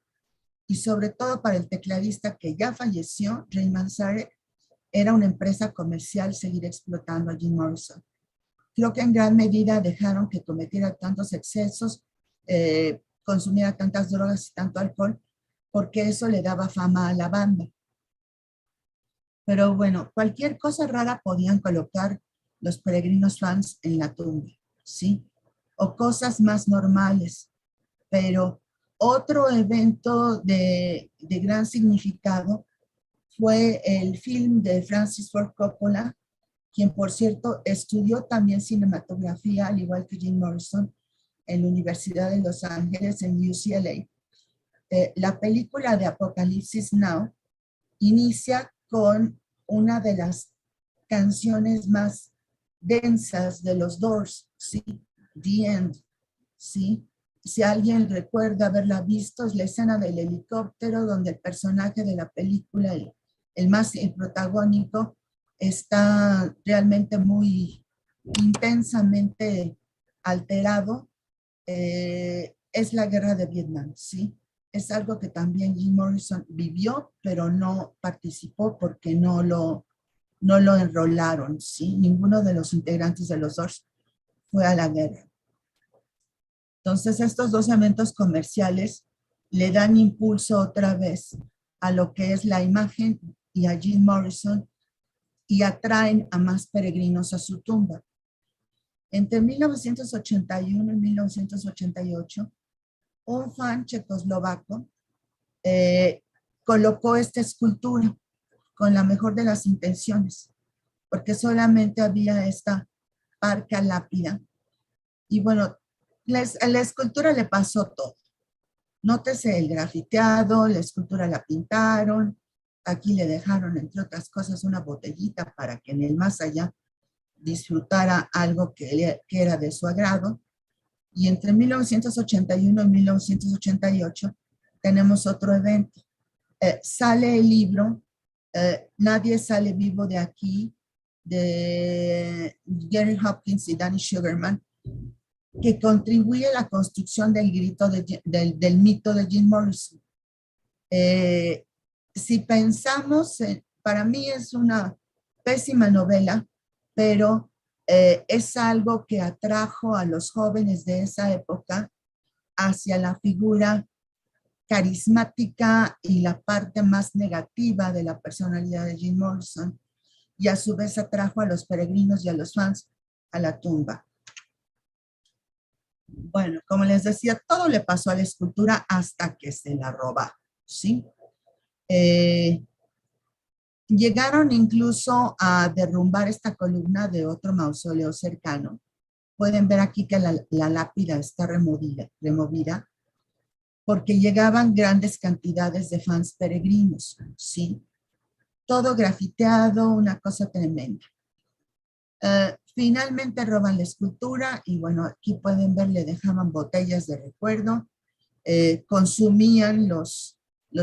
Y sobre todo para el tecladista que ya falleció, Ray Manzarek, era una empresa comercial seguir explotando a Jim Morrison. Creo que en gran medida dejaron que cometiera tantos excesos, consumiera tantas drogas y tanto alcohol, porque eso le daba fama a la banda. Pero bueno, cualquier cosa rara podían colocar los peregrinos fans en la tumba, ¿sí? O cosas más normales. Pero otro evento de gran significado fue el film de Francis Ford Coppola, quien por cierto estudió también cinematografía, al igual que Jim Morrison, en la Universidad de Los Ángeles, en UCLA. La película de Apocalipsis Now inicia con una de las canciones más densas de los Doors, ¿sí? The End, ¿sí? Si alguien recuerda haberla visto, es la escena del helicóptero donde el personaje de la película, el protagónico, está realmente muy intensamente alterado. Es la guerra de Vietnam, ¿sí? Es algo que también Jim Morrison vivió, pero no participó porque no lo enrolaron, ¿sí? Ninguno de los integrantes de los Doors fue a la guerra. Entonces, estos dos eventos comerciales le dan impulso otra vez a lo que es la imagen y a Jim Morrison y atraen a más peregrinos a su tumba. Entre 1981 y 1988, un fan checoslovaco colocó esta escultura con la mejor de las intenciones, porque solamente había esta parca lápida. Y bueno, la escultura le pasó todo. Nótese el grafiteado, la escultura la pintaron, aquí le dejaron, entre otras cosas, una botellita para que en el más allá disfrutara algo que era de su agrado. Y entre 1981 y 1988 tenemos otro evento. Sale el libro Nadie sale vivo de aquí, de Gary Hopkins y Danny Sugarman, que contribuye a la construcción del mito de Jim Morrison. Si pensamos, para mí es una pésima novela, pero es algo que atrajo a los jóvenes de esa época hacia la figura carismática y la parte más negativa de la personalidad de Jim Morrison, y a su vez atrajo a los peregrinos y a los fans a la tumba. Bueno, como les decía, todo le pasó a la escultura hasta que se la robaron, ¿sí? Llegaron incluso a derrumbar esta columna de otro mausoleo cercano. Pueden ver aquí que la lápida está removida, porque llegaban grandes cantidades de fans peregrinos, ¿sí? Todo grafiteado, una cosa tremenda. Finalmente roban la escultura y bueno, aquí pueden ver, le dejaban botellas de recuerdo, consumían los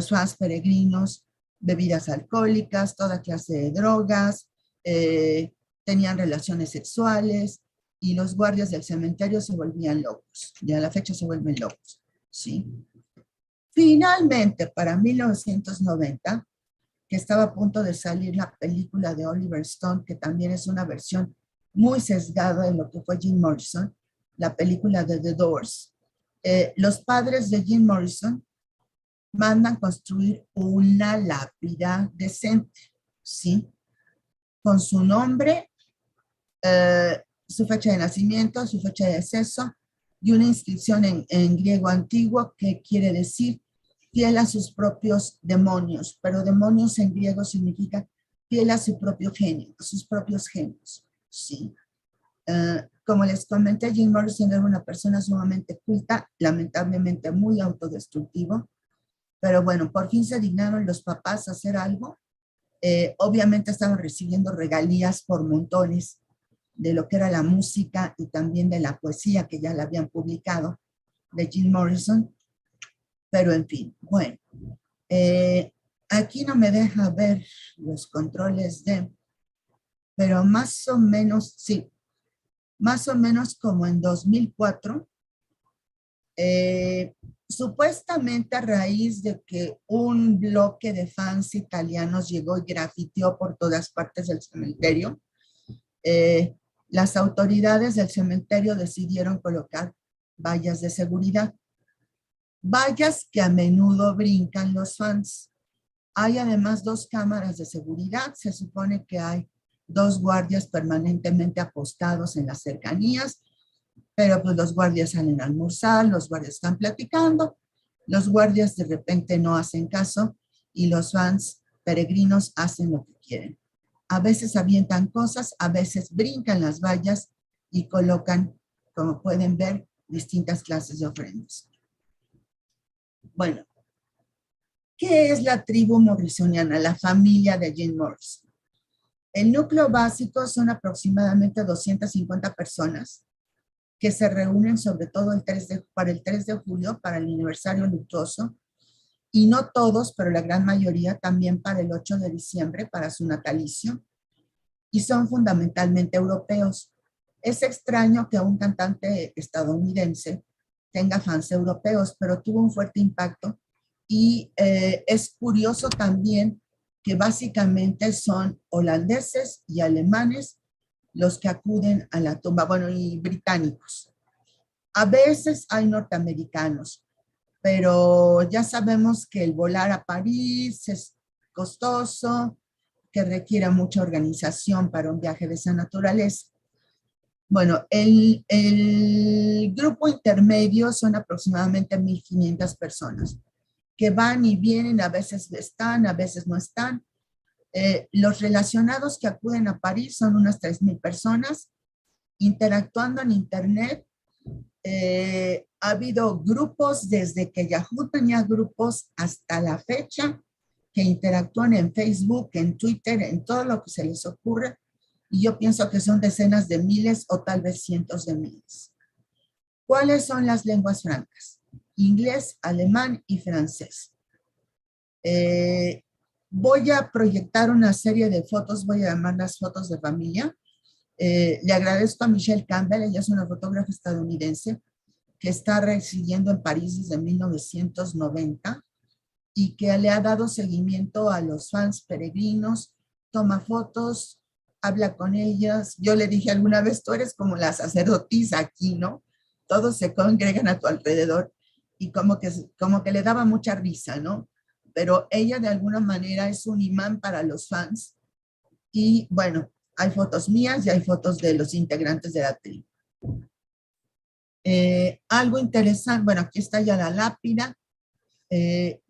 fans peregrinos bebidas alcohólicas, toda clase de drogas, tenían relaciones sexuales y los guardias del cementerio se volvían locos. Ya a la fecha se vuelven locos, ¿sí? Finalmente, para 1990, que estaba a punto de salir la película de Oliver Stone, que también es una versión muy sesgada de lo que fue Jim Morrison, la película de The Doors, los padres de Jim Morrison mandan construir una lápida decente, ¿sí? Con su nombre, su fecha de nacimiento, su fecha de deceso y una inscripción en griego antiguo que quiere decir fiel a sus propios demonios, pero demonios en griego significa fiel a su propio genio, a sus propios genios, ¿sí? Como les comenté, Jim Morrison era una persona sumamente culta, lamentablemente muy autodestructivo, pero bueno, por fin se dignaron los papás a hacer algo. Obviamente estaban recibiendo regalías por montones de lo que era la música y también de la poesía que ya la habían publicado de Jim Morrison, pero en fin, bueno, aquí no me deja ver los controles pero más o menos, sí, más o menos como en 2004, supuestamente a raíz de que un bloque de fans italianos llegó y grafiteó por todas partes del cementerio, las autoridades del cementerio decidieron colocar vallas de seguridad. Vallas que a menudo brincan los fans. Hay además 2 cámaras de seguridad. Se supone que hay 2 guardias permanentemente apostados en las cercanías, pero pues los guardias salen a almorzar, los guardias están platicando, los guardias de repente no hacen caso y los fans peregrinos hacen lo que quieren. A veces avientan cosas, a veces brincan las vallas y colocan, como pueden ver, distintas clases de ofrendas. Bueno, ¿Qué es la tribu morrisoniana, la familia de Jim Morrison? El núcleo básico son aproximadamente 250 personas que se reúnen sobre todo para el 3 de julio, para el aniversario luctuoso, y no todos, pero la gran mayoría también para el 8 de diciembre, para su natalicio, y son fundamentalmente europeos. Es extraño que un cantante estadounidense tenga fans europeos, pero tuvo un fuerte impacto, y es curioso también que básicamente son holandeses y alemanes los que acuden a la tumba, bueno, y británicos. A veces hay norteamericanos, pero ya sabemos que el volar a París es costoso, que requiere mucha organización para un viaje de esa naturaleza. Bueno, el grupo intermedio son aproximadamente 1,500 personas que van y vienen, a veces están, a veces no están. Los relacionados que acuden a París son unas 3,000 personas interactuando en Internet. Ha habido grupos desde que Yahoo tenía grupos hasta la fecha que interactúan en Facebook, en Twitter, en todo lo que se les ocurre. Y yo pienso que son decenas de miles o tal vez cientos de miles. ¿Cuáles son las lenguas francas? Inglés, alemán y francés. Voy a proyectar una serie de fotos, voy a llamar las fotos de familia. Le agradezco a Michelle Campbell, ella es una fotógrafa estadounidense que está residiendo en París desde 1990 y que le ha dado seguimiento a los fans peregrinos, toma fotos, habla con ellas. Yo le dije alguna vez, tú eres como la sacerdotisa aquí, ¿no? Todos se congregan a tu alrededor, y como que le daba mucha risa, ¿no? Pero ella de alguna manera es un imán para los fans. Y bueno, hay fotos mías y hay fotos de los integrantes de la tribu. Algo interesante, bueno, aquí está ya la lápida.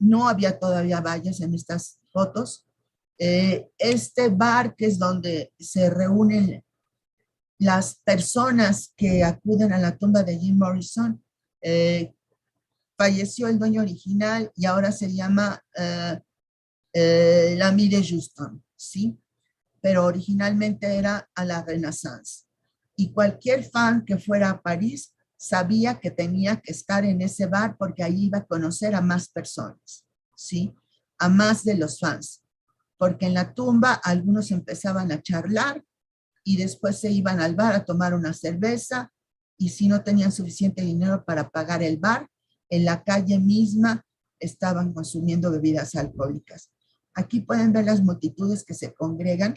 No había todavía vallas en estas fotos. Este bar, que es donde se reúnen las personas que acuden a la tumba de Jim Morrison, falleció el dueño original y ahora se llama l'Ami de Justin, ¿sí? Pero originalmente era a la Renaissance. Y cualquier fan que fuera a París sabía que tenía que estar en ese bar porque ahí iba a conocer a más personas, ¿sí? A más de los fans. Porque en la tumba algunos empezaban a charlar y después se iban al bar a tomar una cerveza, y si no tenían suficiente dinero para pagar el bar, en la calle misma estaban consumiendo bebidas alcohólicas. Aquí pueden ver las multitudes que se congregan.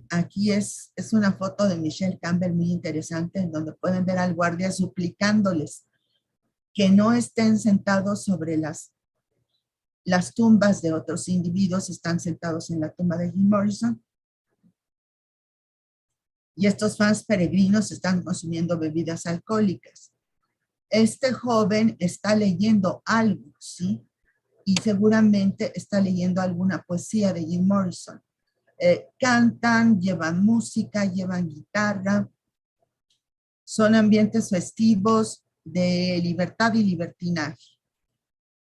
Aquí es una foto de Michelle Campbell muy interesante, en donde pueden ver al guardia suplicándoles que no estén sentados sobre las tumbas de otros individuos, están sentados en la tumba de Jim Morrison. Y estos fans peregrinos están consumiendo bebidas alcohólicas. Este joven está leyendo algo, ¿sí? Y seguramente está leyendo alguna poesía de Jim Morrison. Cantan, llevan música, llevan guitarra. Son ambientes festivos de libertad y libertinaje,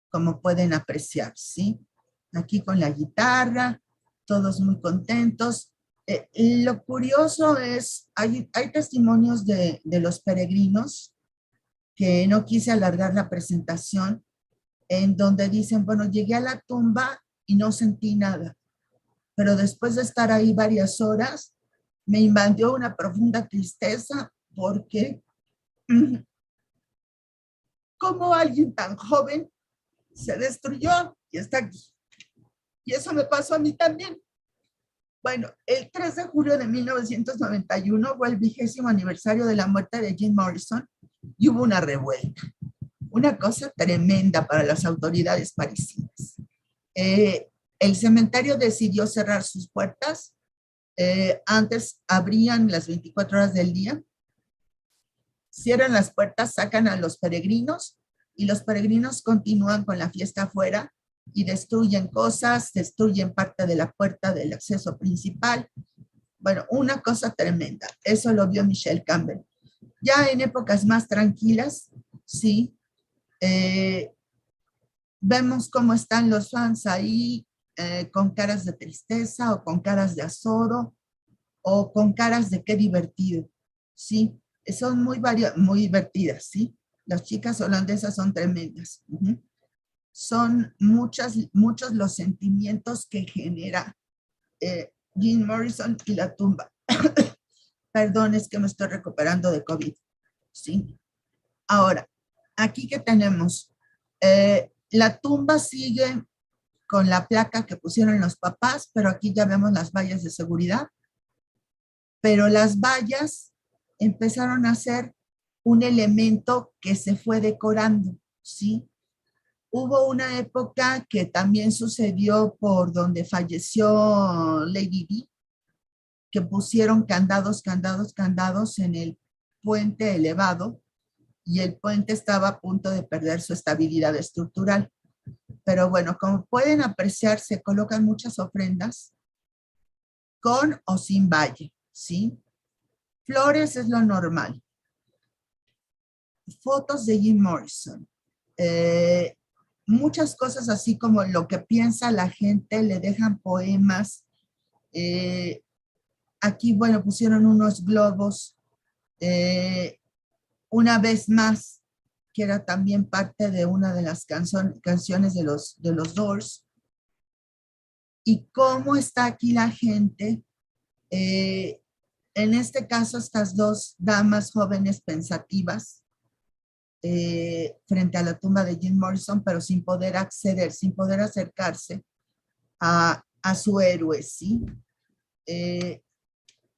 como pueden apreciar, ¿sí? Aquí con la guitarra, todos muy contentos. Lo curioso es, hay testimonios de los peregrinos, que no quise alargar la presentación, en donde dicen, bueno, llegué a la tumba y no sentí nada, pero después de estar ahí varias horas, me invadió una profunda tristeza, porque ¿cómo alguien tan joven se destruyó y está aquí? Y eso me pasó a mí también. Bueno, el 3 de julio de 1991 fue el 20º aniversario de la muerte de Jim Morrison y hubo una revuelta, una cosa tremenda para las autoridades parisinas. El cementerio decidió cerrar sus puertas. Antes abrían las 24 horas del día. Cierran las puertas, sacan a los peregrinos y los peregrinos continúan con la fiesta afuera y destruyen cosas, destruyen parte de la puerta del acceso principal. Bueno, una cosa tremenda. Eso lo vio Michelle Campbell. Ya en épocas más tranquilas, sí, vemos cómo están los fans ahí con caras de tristeza o con caras de azoro o con caras de qué divertido, ¿sí? Son muy divertidas, ¿sí? Las chicas holandesas son tremendas. Son muchos los sentimientos que genera Jim Morrison y la tumba. Perdón, es que me estoy recuperando de COVID, ¿sí? Ahora, aquí que tenemos, la tumba sigue con la placa que pusieron los papás, pero aquí ya vemos las vallas de seguridad. Pero las vallas empezaron a ser un elemento que se fue decorando, ¿sí? Hubo una época que también sucedió por donde falleció Lady Di, que pusieron candados en el puente elevado, y el puente estaba a punto de perder su estabilidad estructural. Pero bueno, como pueden apreciar, se colocan muchas ofrendas con o sin valle, ¿sí? Flores es lo normal. Fotos de Jim Morrison. Muchas cosas así como lo que piensa la gente, le dejan poemas. Aquí, bueno, pusieron unos globos. Una vez más, que era también parte de una de las canciones de los Doors. Y cómo está aquí la gente. En este caso, estas dos damas jóvenes pensativas frente a la tumba de Jim Morrison, pero sin poder acceder, sin poder acercarse a su héroe, ¿sí?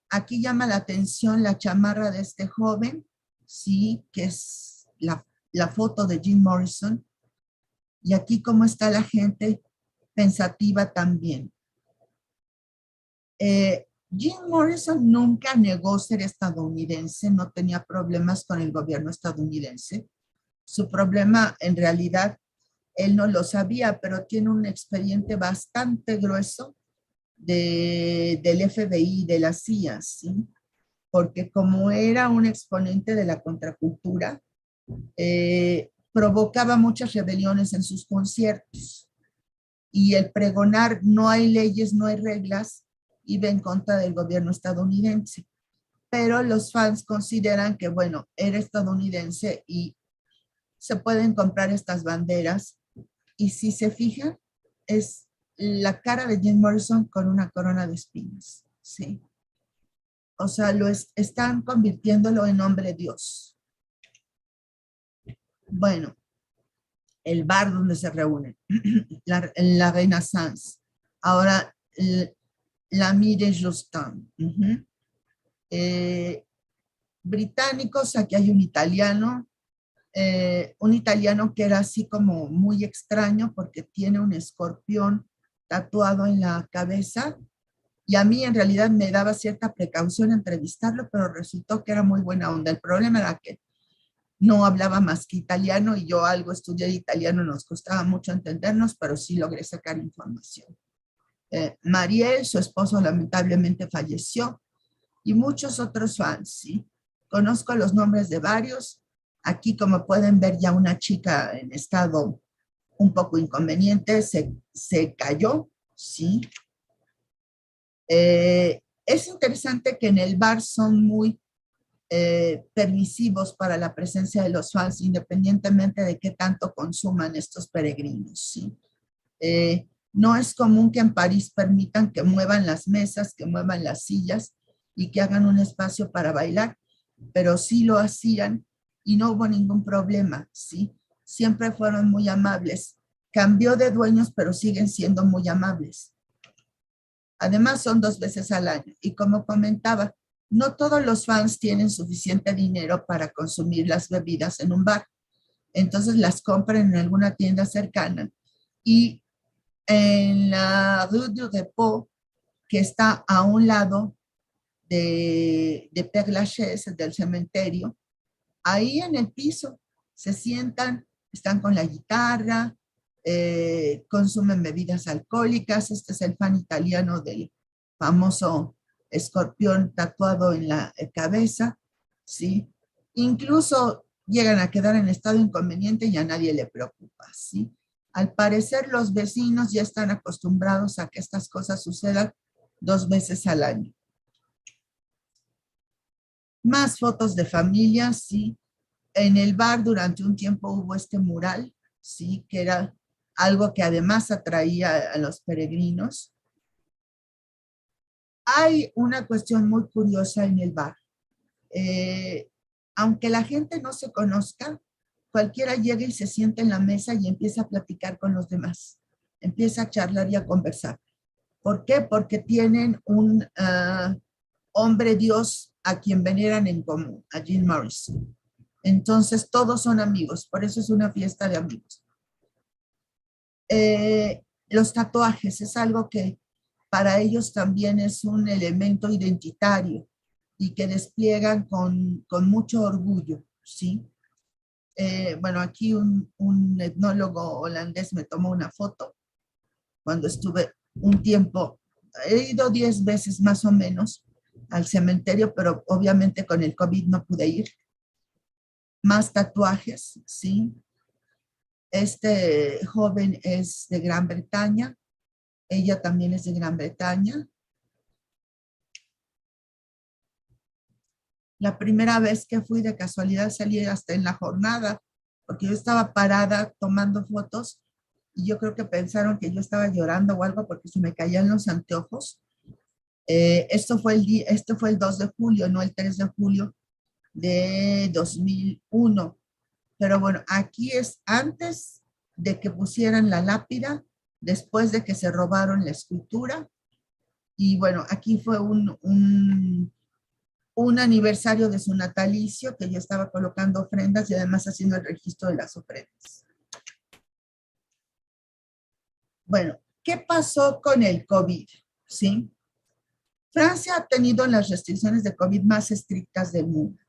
Aquí llama la atención la chamarra de este joven, ¿sí? Que es la foto de Jim Morrison. Y aquí cómo está la gente pensativa también. Jim Morrison nunca negó ser estadounidense, no tenía problemas con el gobierno estadounidense. Su problema, en realidad, él no lo sabía, pero tiene un expediente bastante grueso del FBI, de la CIA, ¿sí? Porque como era un exponente de la contracultura, provocaba muchas rebeliones en sus conciertos. Y el pregonar no hay leyes, no hay reglas, iba en contra del gobierno estadounidense. Pero los fans consideran que, bueno, era estadounidense y se pueden comprar estas banderas. Y si se fijan, es la cara de Jim Morrison con una corona de espinas, ¿sí? O sea, están convirtiéndolo en hombre Dios. Bueno, el bar donde se reúnen, la Renaissance. Ahora, l'Ami de Justin. Británicos, aquí hay un italiano que era así como muy extraño porque tiene un escorpión tatuado en la cabeza, y a mí en realidad me daba cierta precaución entrevistarlo, pero resultó que era muy buena onda. El problema era que no hablaba más que italiano y yo algo estudié italiano, nos costaba mucho entendernos, pero sí logré sacar información. Mariel, su esposo, lamentablemente falleció, y muchos otros fans, ¿sí? Conozco los nombres de varios. Aquí, como pueden ver, ya una chica en estado un poco inconveniente se cayó, ¿sí? Es interesante que en el bar son muy permisivos para la presencia de los fans, independientemente de qué tanto consuman estos peregrinos, ¿sí? No es común que en París permitan que muevan las mesas, que muevan las sillas y que hagan un espacio para bailar, pero sí lo hacían y no hubo ningún problema, ¿sí? Siempre fueron muy amables. Cambió de dueños, pero siguen siendo muy amables. Además, son 2 veces al año. Y como comentaba, no todos los fans tienen suficiente dinero para consumir las bebidas en un bar. Entonces las compran en alguna tienda cercana. Y en la Rue du Repos, que está a un lado de Père Lachaise, del cementerio, ahí en el piso se sientan, están con la guitarra, consumen bebidas alcohólicas. Este es el fan italiano del famoso escorpión tatuado en la cabeza, ¿sí? Incluso llegan a quedar en estado inconveniente y a nadie le preocupa, ¿sí? Al parecer los vecinos ya están acostumbrados a que estas cosas sucedan 2 veces al año. Más fotos de familia, sí. En el bar durante un tiempo hubo este mural, sí, que era algo que además atraía a los peregrinos. Hay una cuestión muy curiosa en el bar. Aunque la gente no se conozca, cualquiera llega y se sienta en la mesa y empieza a platicar con los demás. Empieza a charlar y a conversar. ¿Por qué? Porque tienen un hombre Dios a quien veneran en común, a Jim Morrison. Entonces todos son amigos, por eso es una fiesta de amigos. Los tatuajes es algo que para ellos también es un elemento identitario y que despliegan con mucho orgullo, ¿sí? Bueno, aquí un etnólogo holandés me tomó una foto cuando estuve un tiempo, he ido 10 veces más o menos al cementerio, pero obviamente con el COVID no pude ir. Más tatuajes, ¿sí? Este joven es de Gran Bretaña, ella también es de Gran Bretaña. La primera vez que fui de casualidad salí hasta en la jornada, porque yo estaba parada tomando fotos y yo creo que pensaron que yo estaba llorando o algo porque se me caían los anteojos. Esto fue el 2 de julio, no el 3 de julio de 2001. Pero bueno, aquí es antes de que pusieran la lápida, después de que se robaron la escultura. Y bueno, aquí fue un aniversario de su natalicio, que yo estaba colocando ofrendas y además haciendo el registro de las ofrendas. Bueno, ¿qué pasó con el COVID? ¿Sí? Francia ha tenido las restricciones de COVID más estrictas del mundo.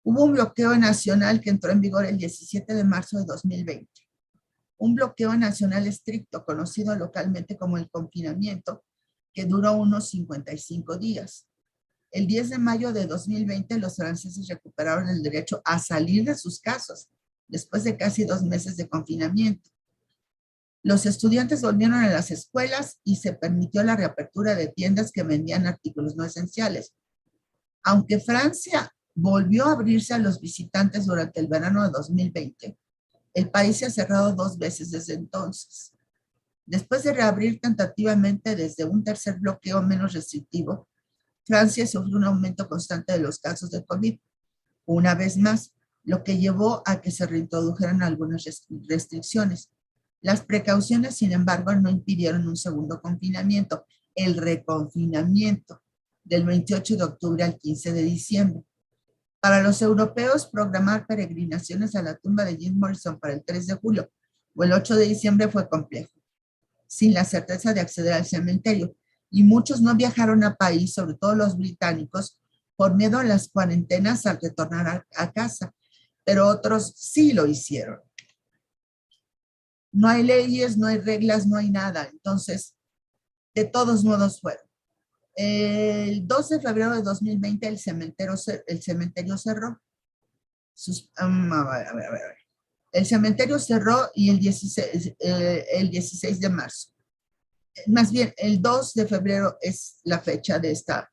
Hubo un bloqueo nacional que entró en vigor el 17 de marzo de 2020. Un bloqueo nacional estricto, conocido localmente como el confinamiento, que duró unos 55 días. El 10 de mayo de 2020, los franceses recuperaron el derecho a salir de sus casas, después de casi 2 meses de confinamiento. Los estudiantes volvieron a las escuelas y se permitió la reapertura de tiendas que vendían artículos no esenciales. Aunque Francia volvió a abrirse a los visitantes durante el verano de 2020, el país se ha cerrado 2 veces desde entonces. Después de reabrir tentativamente desde un tercer bloqueo menos restrictivo, Francia sufrió un aumento constante de los casos de COVID, una vez más, lo que llevó a que se reintrodujeran algunas restricciones. Las precauciones, sin embargo, no impidieron un segundo confinamiento, el reconfinamiento, del 28 de octubre al 15 de diciembre. Para los europeos, programar peregrinaciones a la tumba de Jim Morrison para el 3 de julio o el 8 de diciembre fue complejo, sin la certeza de acceder al cementerio, y muchos no viajaron a país, sobre todo los británicos, por miedo a las cuarentenas al retornar a casa, pero otros sí lo hicieron. No hay leyes, no hay reglas, no hay nada, entonces, de todos modos fueron. El 2 de febrero de 2020 el cementerio cerró. El cementerio cerró y el 16 de marzo. Más bien, el 2 de febrero es la fecha de esta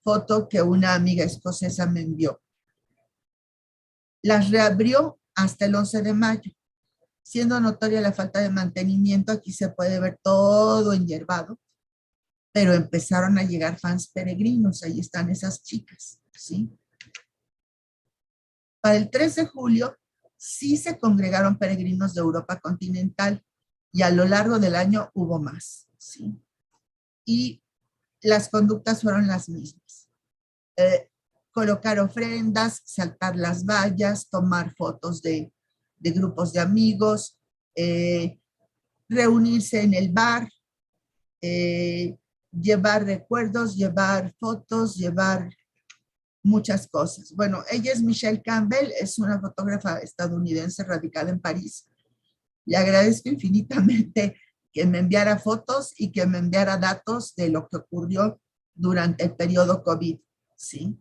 foto que una amiga escocesa me envió. Las reabrió hasta el 11 de mayo. Siendo notoria la falta de mantenimiento, aquí se puede ver todo enyerbado, pero empezaron a llegar fans peregrinos, ahí están esas chicas, ¿sí? Para el 3 de julio, sí se congregaron peregrinos de Europa continental y a lo largo del año hubo más, ¿sí? Y las conductas fueron las mismas. Colocar ofrendas, saltar las vallas, tomar fotos de grupos de amigos, reunirse en el bar, llevar recuerdos, llevar fotos, llevar muchas cosas. Bueno, ella es Michelle Campbell, es una fotógrafa estadounidense radicada en París. Le agradezco infinitamente que me enviara fotos y que me enviara datos de lo que ocurrió durante el periodo COVID, ¿sí?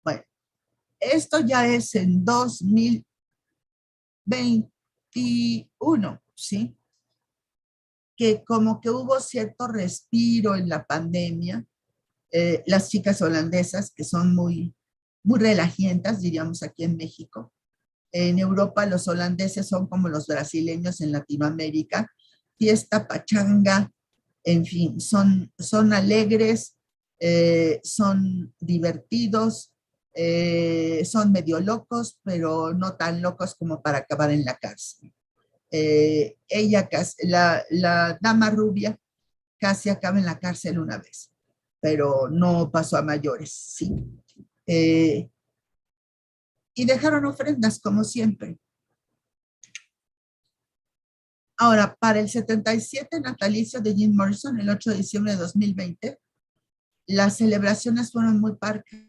Bueno, esto ya es en 2020, 21, ¿sí? Que como que hubo cierto respiro en la pandemia. Las chicas holandesas, que son muy relajientas, diríamos aquí en México. En Europa los holandeses son como los brasileños en Latinoamérica, fiesta, pachanga, en fin, son alegres, son divertidos, son medio locos, pero no tan locos como para acabar en la cárcel. Ella, la dama rubia, casi acaba en la cárcel una vez, pero no pasó a mayores, ¿sí? Y dejaron ofrendas, como siempre. Ahora, para el 77 natalicio de Jim Morrison, el 8 de diciembre de 2020, las celebraciones fueron muy parcas,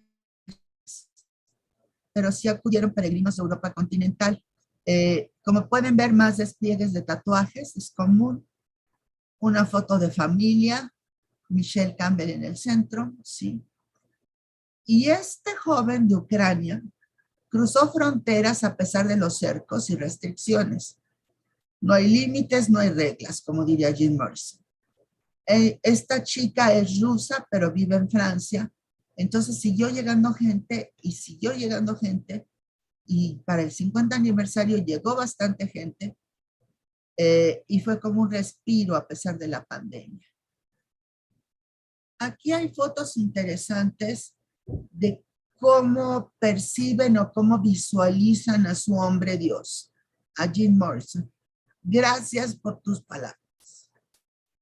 pero sí acudieron peregrinos de Europa continental. Como pueden ver, más despliegues de tatuajes, es común. Una foto de familia, Michelle Campbell en el centro, ¿sí? Y este joven de Ucrania cruzó fronteras a pesar de los cercos y restricciones. No hay límites, no hay reglas, como diría Jim Morrison. Esta chica es rusa, pero vive en Francia. Entonces siguió llegando gente y siguió llegando gente. Y para el 50 aniversario llegó bastante gente. Y fue como un respiro a pesar de la pandemia. Aquí hay fotos interesantes de cómo perciben o cómo visualizan a su hombre Dios, a Jim Morrison. Gracias por tus palabras.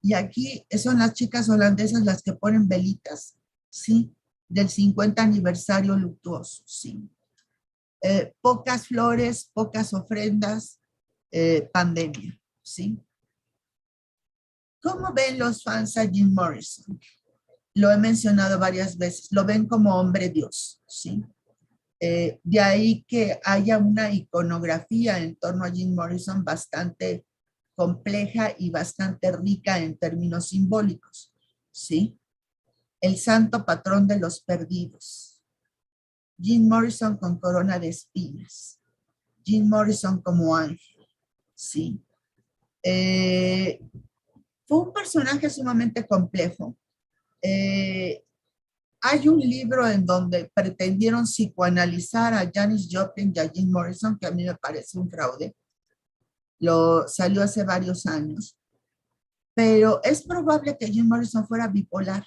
Y aquí son las chicas holandesas las que ponen velitas, ¿sí? Del 50 aniversario luctuoso, ¿sí? Pocas flores, pocas ofrendas, pandemia, ¿sí? ¿Cómo ven los fans a Jim Morrison? Lo he mencionado varias veces, lo ven como hombre Dios, ¿sí? De ahí que haya una iconografía en torno a Jim Morrison bastante compleja y bastante rica en términos simbólicos, ¿sí? El santo patrón de los perdidos. Jim Morrison con corona de espinas. Jim Morrison como ángel, ¿sí? Fue un personaje sumamente complejo. Hay un libro en donde pretendieron psicoanalizar a Janis Joplin y a Jim Morrison, que a mí me parece un fraude. Salió hace varios años. Pero es probable que Jim Morrison fuera bipolar.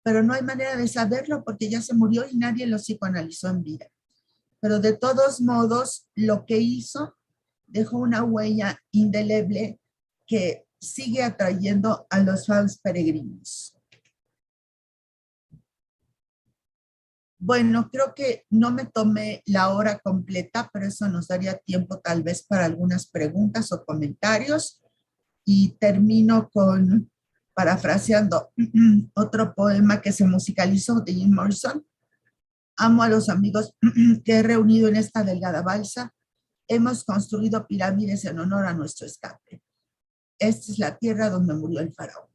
Pero no hay manera de saberlo porque ya se murió y nadie lo psicoanalizó en vida. Pero de todos modos, lo que hizo dejó una huella indeleble que sigue atrayendo a los fans peregrinos. Bueno, creo que no me tomé la hora completa, pero eso nos daría tiempo tal vez para algunas preguntas o comentarios. Y termino parafraseando otro poema que se musicalizó de Jim Morrison. Amo a los amigos que he reunido en esta delgada balsa. Hemos construido pirámides en honor a nuestro escape. Esta es la tierra donde murió el faraón.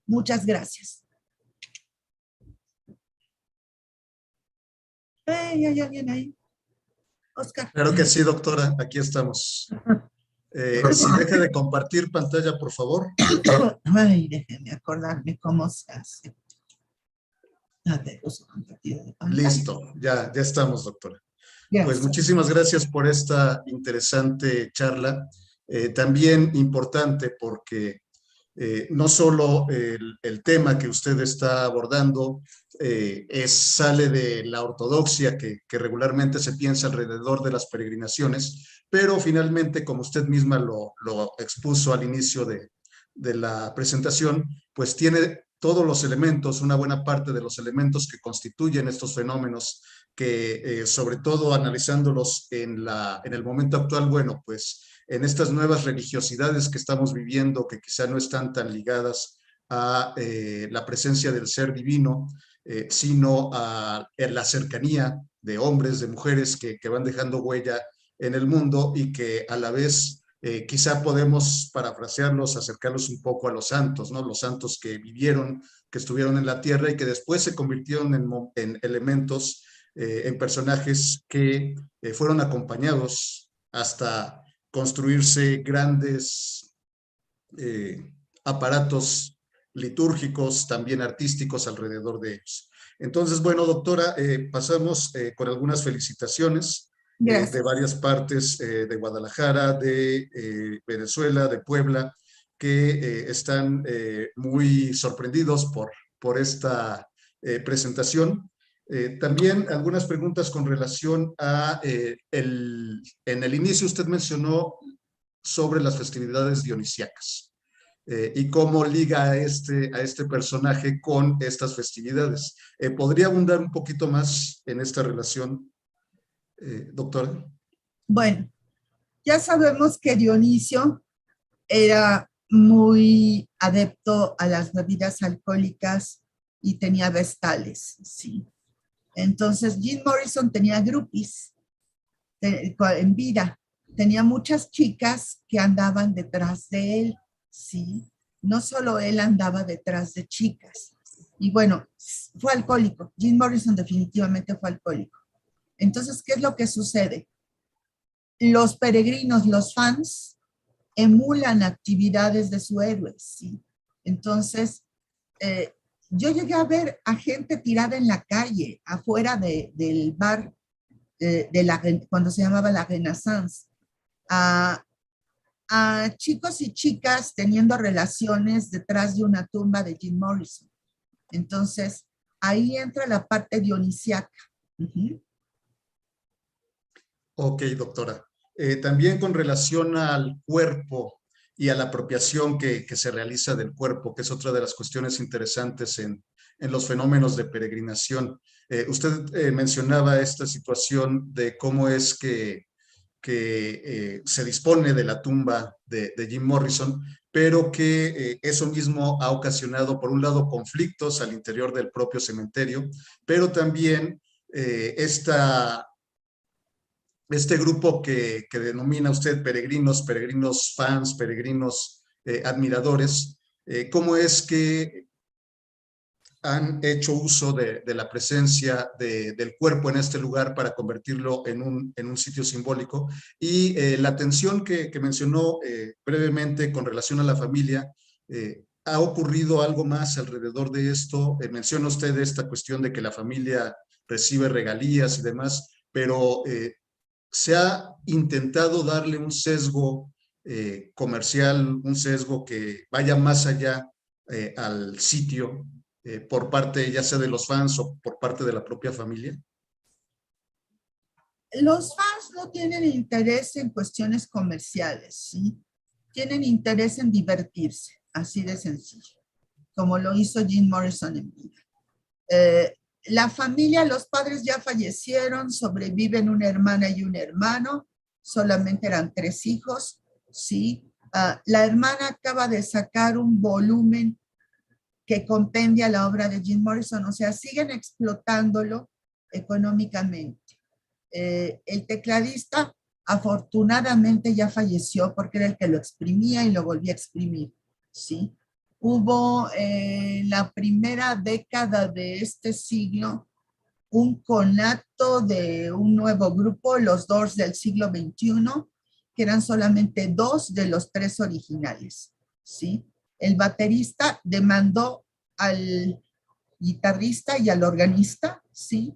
Muchas gracias. ¿Hay alguien ahí? Oscar. Claro que sí, doctora. Aquí estamos. Si deja de compartir pantalla, por favor. Ay, déjenme acordarme cómo se hace. Uso compartido de pantalla. Listo, ya estamos, doctora. Gracias. Pues muchísimas gracias por esta interesante charla. También importante porque no solo el tema que usted está abordando sale de la ortodoxia que regularmente se piensa alrededor de las peregrinaciones, pero finalmente, como usted misma lo expuso al inicio de la presentación, pues tiene todos los elementos, una buena parte de los elementos que constituyen estos fenómenos que sobre todo analizándolos en el momento actual, bueno, pues en estas nuevas religiosidades que estamos viviendo, que quizá no están tan ligadas a la presencia del ser divino, sino a la cercanía de hombres, de mujeres que van dejando huella en el mundo y que a la vez quizá podemos parafrasearlos, acercarlos un poco a los santos, ¿no? Los santos que vivieron, que estuvieron en la tierra y que después se convirtieron en elementos, en personajes que fueron acompañados hasta construirse grandes aparatos litúrgicos, también artísticos alrededor de ellos. Entonces, bueno, doctora, pasamos con algunas felicitaciones de varias partes de Guadalajara, de Venezuela, de Puebla, que están muy sorprendidos por esta presentación. También algunas preguntas con relación a, en el inicio usted mencionó sobre las festividades dionisíacas y cómo liga a este personaje con estas festividades. ¿Podría abundar un poquito más en esta relación, doctora? Bueno, ya sabemos que Dionisio era muy adepto a las bebidas alcohólicas y tenía vestales, sí. Entonces, Jim Morrison tenía groupies en vida. Tenía muchas chicas que andaban detrás de él, sí. No solo él andaba detrás de chicas. Y bueno, fue alcohólico. Jim Morrison definitivamente fue alcohólico. Entonces, ¿qué es lo que sucede? Los peregrinos, los fans, emulan actividades de su héroe, ¿sí? Entonces, yo llegué a ver a gente tirada en la calle, afuera del bar, cuando se llamaba la Renaissance, a chicos y chicas teniendo relaciones detrás de una tumba de Jim Morrison. Entonces, ahí entra la parte dionisiaca. Ok, doctora. También con relación al cuerpo y a la apropiación que se realiza del cuerpo, que es otra de las cuestiones interesantes en los fenómenos de peregrinación. Usted mencionaba esta situación de cómo es que se dispone de la tumba de Jim Morrison, pero que eso mismo ha ocasionado, por un lado, conflictos al interior del propio cementerio, pero también este grupo que denomina usted peregrinos fans, peregrinos admiradores, ¿cómo es que han hecho uso de la presencia del cuerpo en este lugar para convertirlo en un sitio simbólico? Y la atención que mencionó brevemente con relación a la familia, ¿ha ocurrido algo más alrededor de esto? Menciona usted esta cuestión de que la familia recibe regalías y demás, pero se ha intentado darle un sesgo comercial, un sesgo que vaya más allá al sitio por parte ya sea de los fans o por parte de la propia familia? Los fans no tienen interés en cuestiones comerciales, ¿sí? Tienen interés en divertirse, así de sencillo, como lo hizo Jim Morrison en vida. La familia, los padres ya fallecieron, sobreviven una hermana y un hermano, solamente eran 3 hijos, ¿sí? La hermana acaba de sacar un volumen que compendia la obra de Jim Morrison, o sea, siguen explotándolo económicamente. El tecladista afortunadamente ya falleció porque era el que lo exprimía y lo volvía a exprimir, ¿sí? Hubo en la primera década de este siglo un conato de un nuevo grupo, los Doors del siglo XXI, que eran solamente 2 de los 3 originales, ¿sí? El baterista demandó al guitarrista y al organista, ¿sí?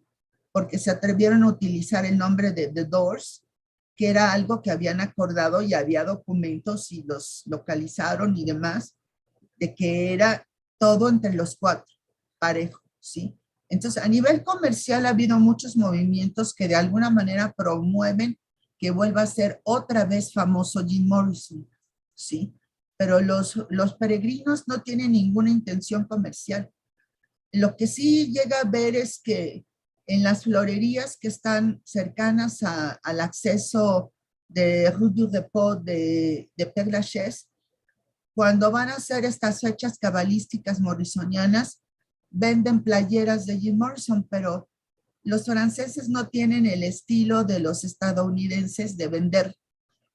Porque se atrevieron a utilizar el nombre de The Doors, que era algo que habían acordado y había documentos y los localizaron y demás, de que era todo entre los 4, parejo, ¿sí? Entonces, a nivel comercial ha habido muchos movimientos que de alguna manera promueven que vuelva a ser otra vez famoso Jim Morrison, ¿sí? Pero los peregrinos no tienen ninguna intención comercial. Lo que sí llega a ver es que en las florerías que están cercanas al acceso de Rue du Repos de Père Lachaise, cuando van a hacer estas fechas cabalísticas morrisonianas, venden playeras de Jim Morrison, pero los franceses no tienen el estilo de los estadounidenses de vender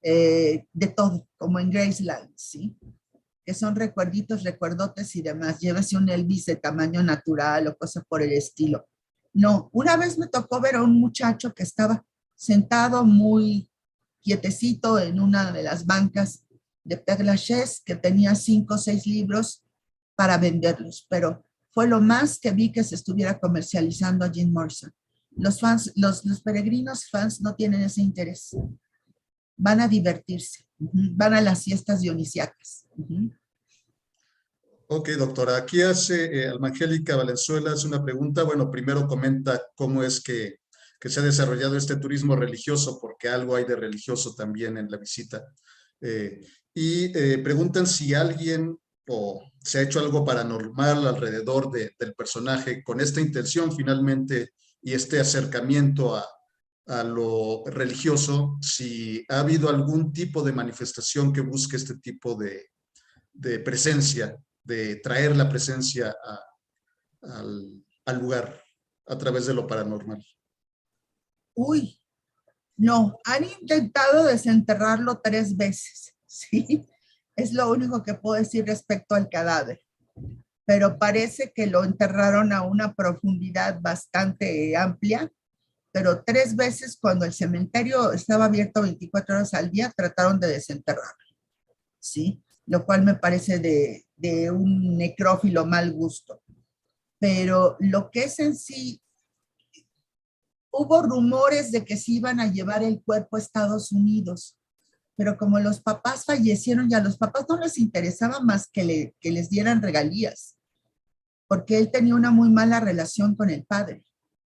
de todo, como en Graceland, ¿sí? Que son recuerditos, recuerdotes y demás. Llévese un Elvis de tamaño natural o cosas por el estilo. No, una vez me tocó ver a un muchacho que estaba sentado muy quietecito en una de las bancas de Père Lachaise, que tenía 5 o 6 libros para venderlos, pero fue lo más que vi que se estuviera comercializando a Jim Morrison. Los fans, los peregrinos fans no tienen ese interés. Van a divertirse, van a las fiestas dionisíacas. Ok, doctora. Aquí hace Alma Angélica Valenzuela hace una pregunta. Bueno, primero comenta cómo es que se ha desarrollado este turismo religioso, porque algo hay de religioso también en la visita. Preguntan si alguien o se ha hecho algo paranormal alrededor del personaje con esta intención finalmente y este acercamiento a lo religioso, si ha habido algún tipo de manifestación que busque este tipo de presencia, de traer la presencia al lugar a través de lo paranormal. Uy, no, han intentado desenterrarlo 3 veces, ¿sí? Es lo único que puedo decir respecto al cadáver. Pero parece que lo enterraron a una profundidad bastante amplia, pero 3 veces cuando el cementerio estaba abierto 24 horas al día, trataron de desenterrarlo, ¿sí? Lo cual me parece de un necrófilo mal gusto. Pero lo que es en sí, hubo rumores de que se iban a llevar el cuerpo a Estados Unidos, pero como los papás fallecieron y a los papás no les interesaba más que les dieran regalías, porque él tenía una muy mala relación con el padre,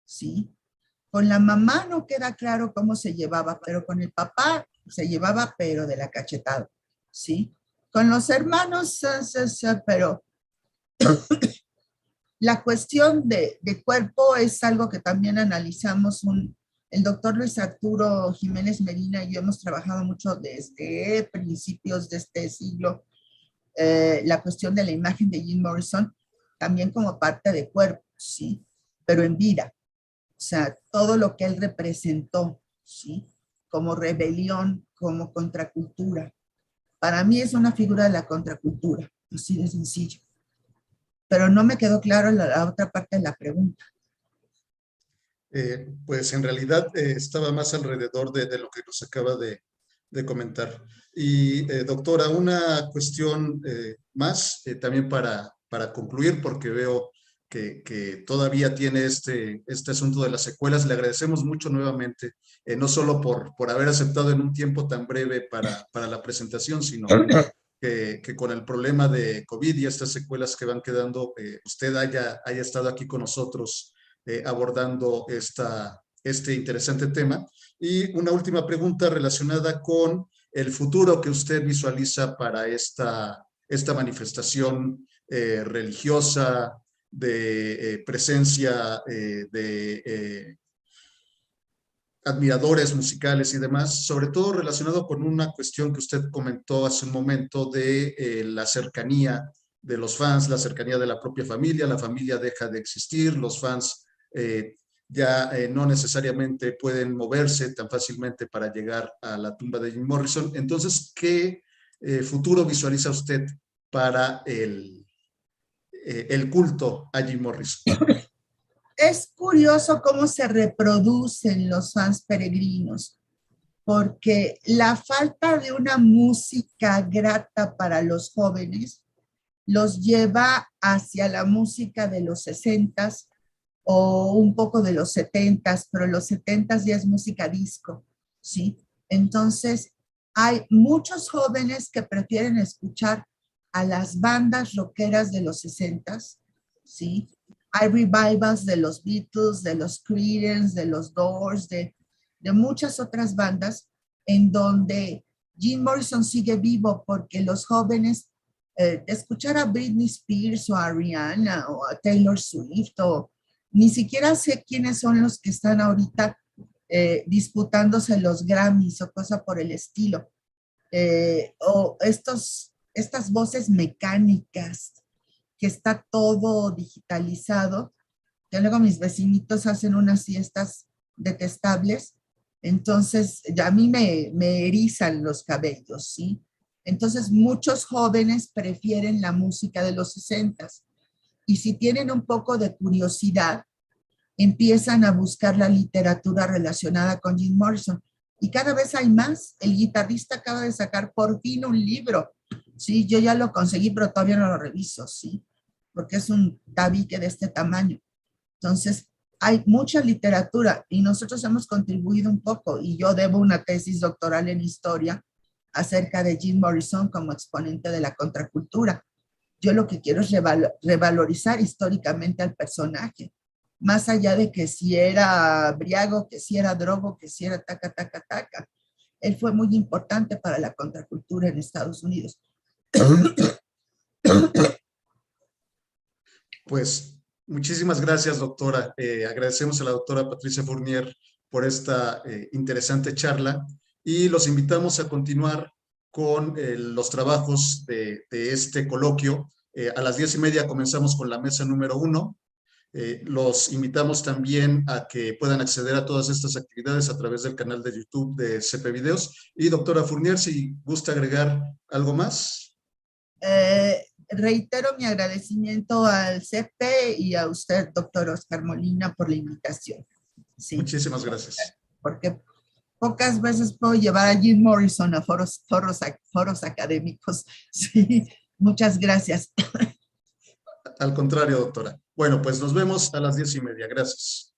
¿sí? Con la mamá no queda claro cómo se llevaba, pero con el papá se llevaba, pero de la cachetada, ¿sí? Con los hermanos, pero la cuestión de cuerpo es algo que también analizamos. El doctor Luis Arturo Jiménez Medina y yo hemos trabajado mucho desde principios de este siglo, la cuestión de la imagen de Jim Morrison, también como parte de cuerpo, ¿sí? Pero en vida. O sea, todo lo que él representó, ¿sí? Como rebelión, como contracultura. Para mí es una figura de la contracultura, así de sencillo. Pero no me quedó claro la otra parte de la pregunta. Pues en realidad estaba más alrededor de lo que nos acaba de comentar. Y doctora, una cuestión más, también para concluir, porque veo que todavía tiene este asunto de las secuelas. Le agradecemos mucho nuevamente, no solo por haber aceptado en un tiempo tan breve para la presentación, sino que con el problema de COVID y estas secuelas que van quedando, usted haya estado aquí con nosotros abordando este interesante tema. Y una última pregunta relacionada con el futuro que usted visualiza para esta manifestación religiosa de presencia de admiradores musicales y demás, sobre todo relacionado con una cuestión que usted comentó hace un momento de la cercanía de los fans, la cercanía de la propia familia. La familia deja de existir, los fans ya no necesariamente pueden moverse tan fácilmente para llegar a la tumba de Jim Morrison. Entonces, ¿qué futuro visualiza usted para el culto a Jim Morrison? Es curioso cómo se reproducen los fans peregrinos, porque la falta de una música grata para los jóvenes los lleva hacia la música de los 60s o un poco de los 70s, pero los 70s ya es música disco, ¿sí? Entonces, hay muchos jóvenes que prefieren escuchar a las bandas rockeras de los 60s, ¿sí? Hay revivals de los Beatles, de los Creedence, de los Doors, de muchas otras bandas en donde Jim Morrison sigue vivo, porque los jóvenes escuchar a Britney Spears o a Rihanna o a Taylor Swift, o ni siquiera sé quiénes son los que están ahorita disputándose los Grammys o cosa por el estilo, o estas voces mecánicas, que está todo digitalizado, que luego mis vecinitos hacen unas fiestas detestables, entonces ya a mí me erizan los cabellos, ¿sí? Entonces muchos jóvenes prefieren la música de los 60s, y si tienen un poco de curiosidad, empiezan a buscar la literatura relacionada con Jim Morrison. Y cada vez hay más. El guitarrista acaba de sacar por fin un libro. Sí, yo ya lo conseguí, pero todavía no lo reviso, sí, porque es un tabique de este tamaño. Entonces, hay mucha literatura y nosotros hemos contribuido un poco, y yo debo una tesis doctoral en historia acerca de Jim Morrison como exponente de la contracultura. Yo lo que quiero es revalorizar históricamente al personaje, más allá de que si era briago, que si era drogo, que si era taca, taca, taca. Él fue muy importante para la contracultura en Estados Unidos. Pues muchísimas gracias, doctora. Agradecemos a la doctora Patricia Fournier por esta interesante charla y los invitamos a continuar con los trabajos de este coloquio. A las 10:30 comenzamos con la mesa número 1. Los invitamos también a que puedan acceder a todas estas actividades a través del canal de YouTube de CP Videos. Y doctora Fournier, si gusta agregar algo más. Reitero mi agradecimiento al CP y a usted, doctor Oscar Molina, por la invitación. Sí, muchísimas gracias. Porque pocas veces puedo llevar a Jim Morrison a foros académicos. Sí, muchas gracias. Al contrario, doctora. Bueno, pues nos vemos a las 10:30. Gracias.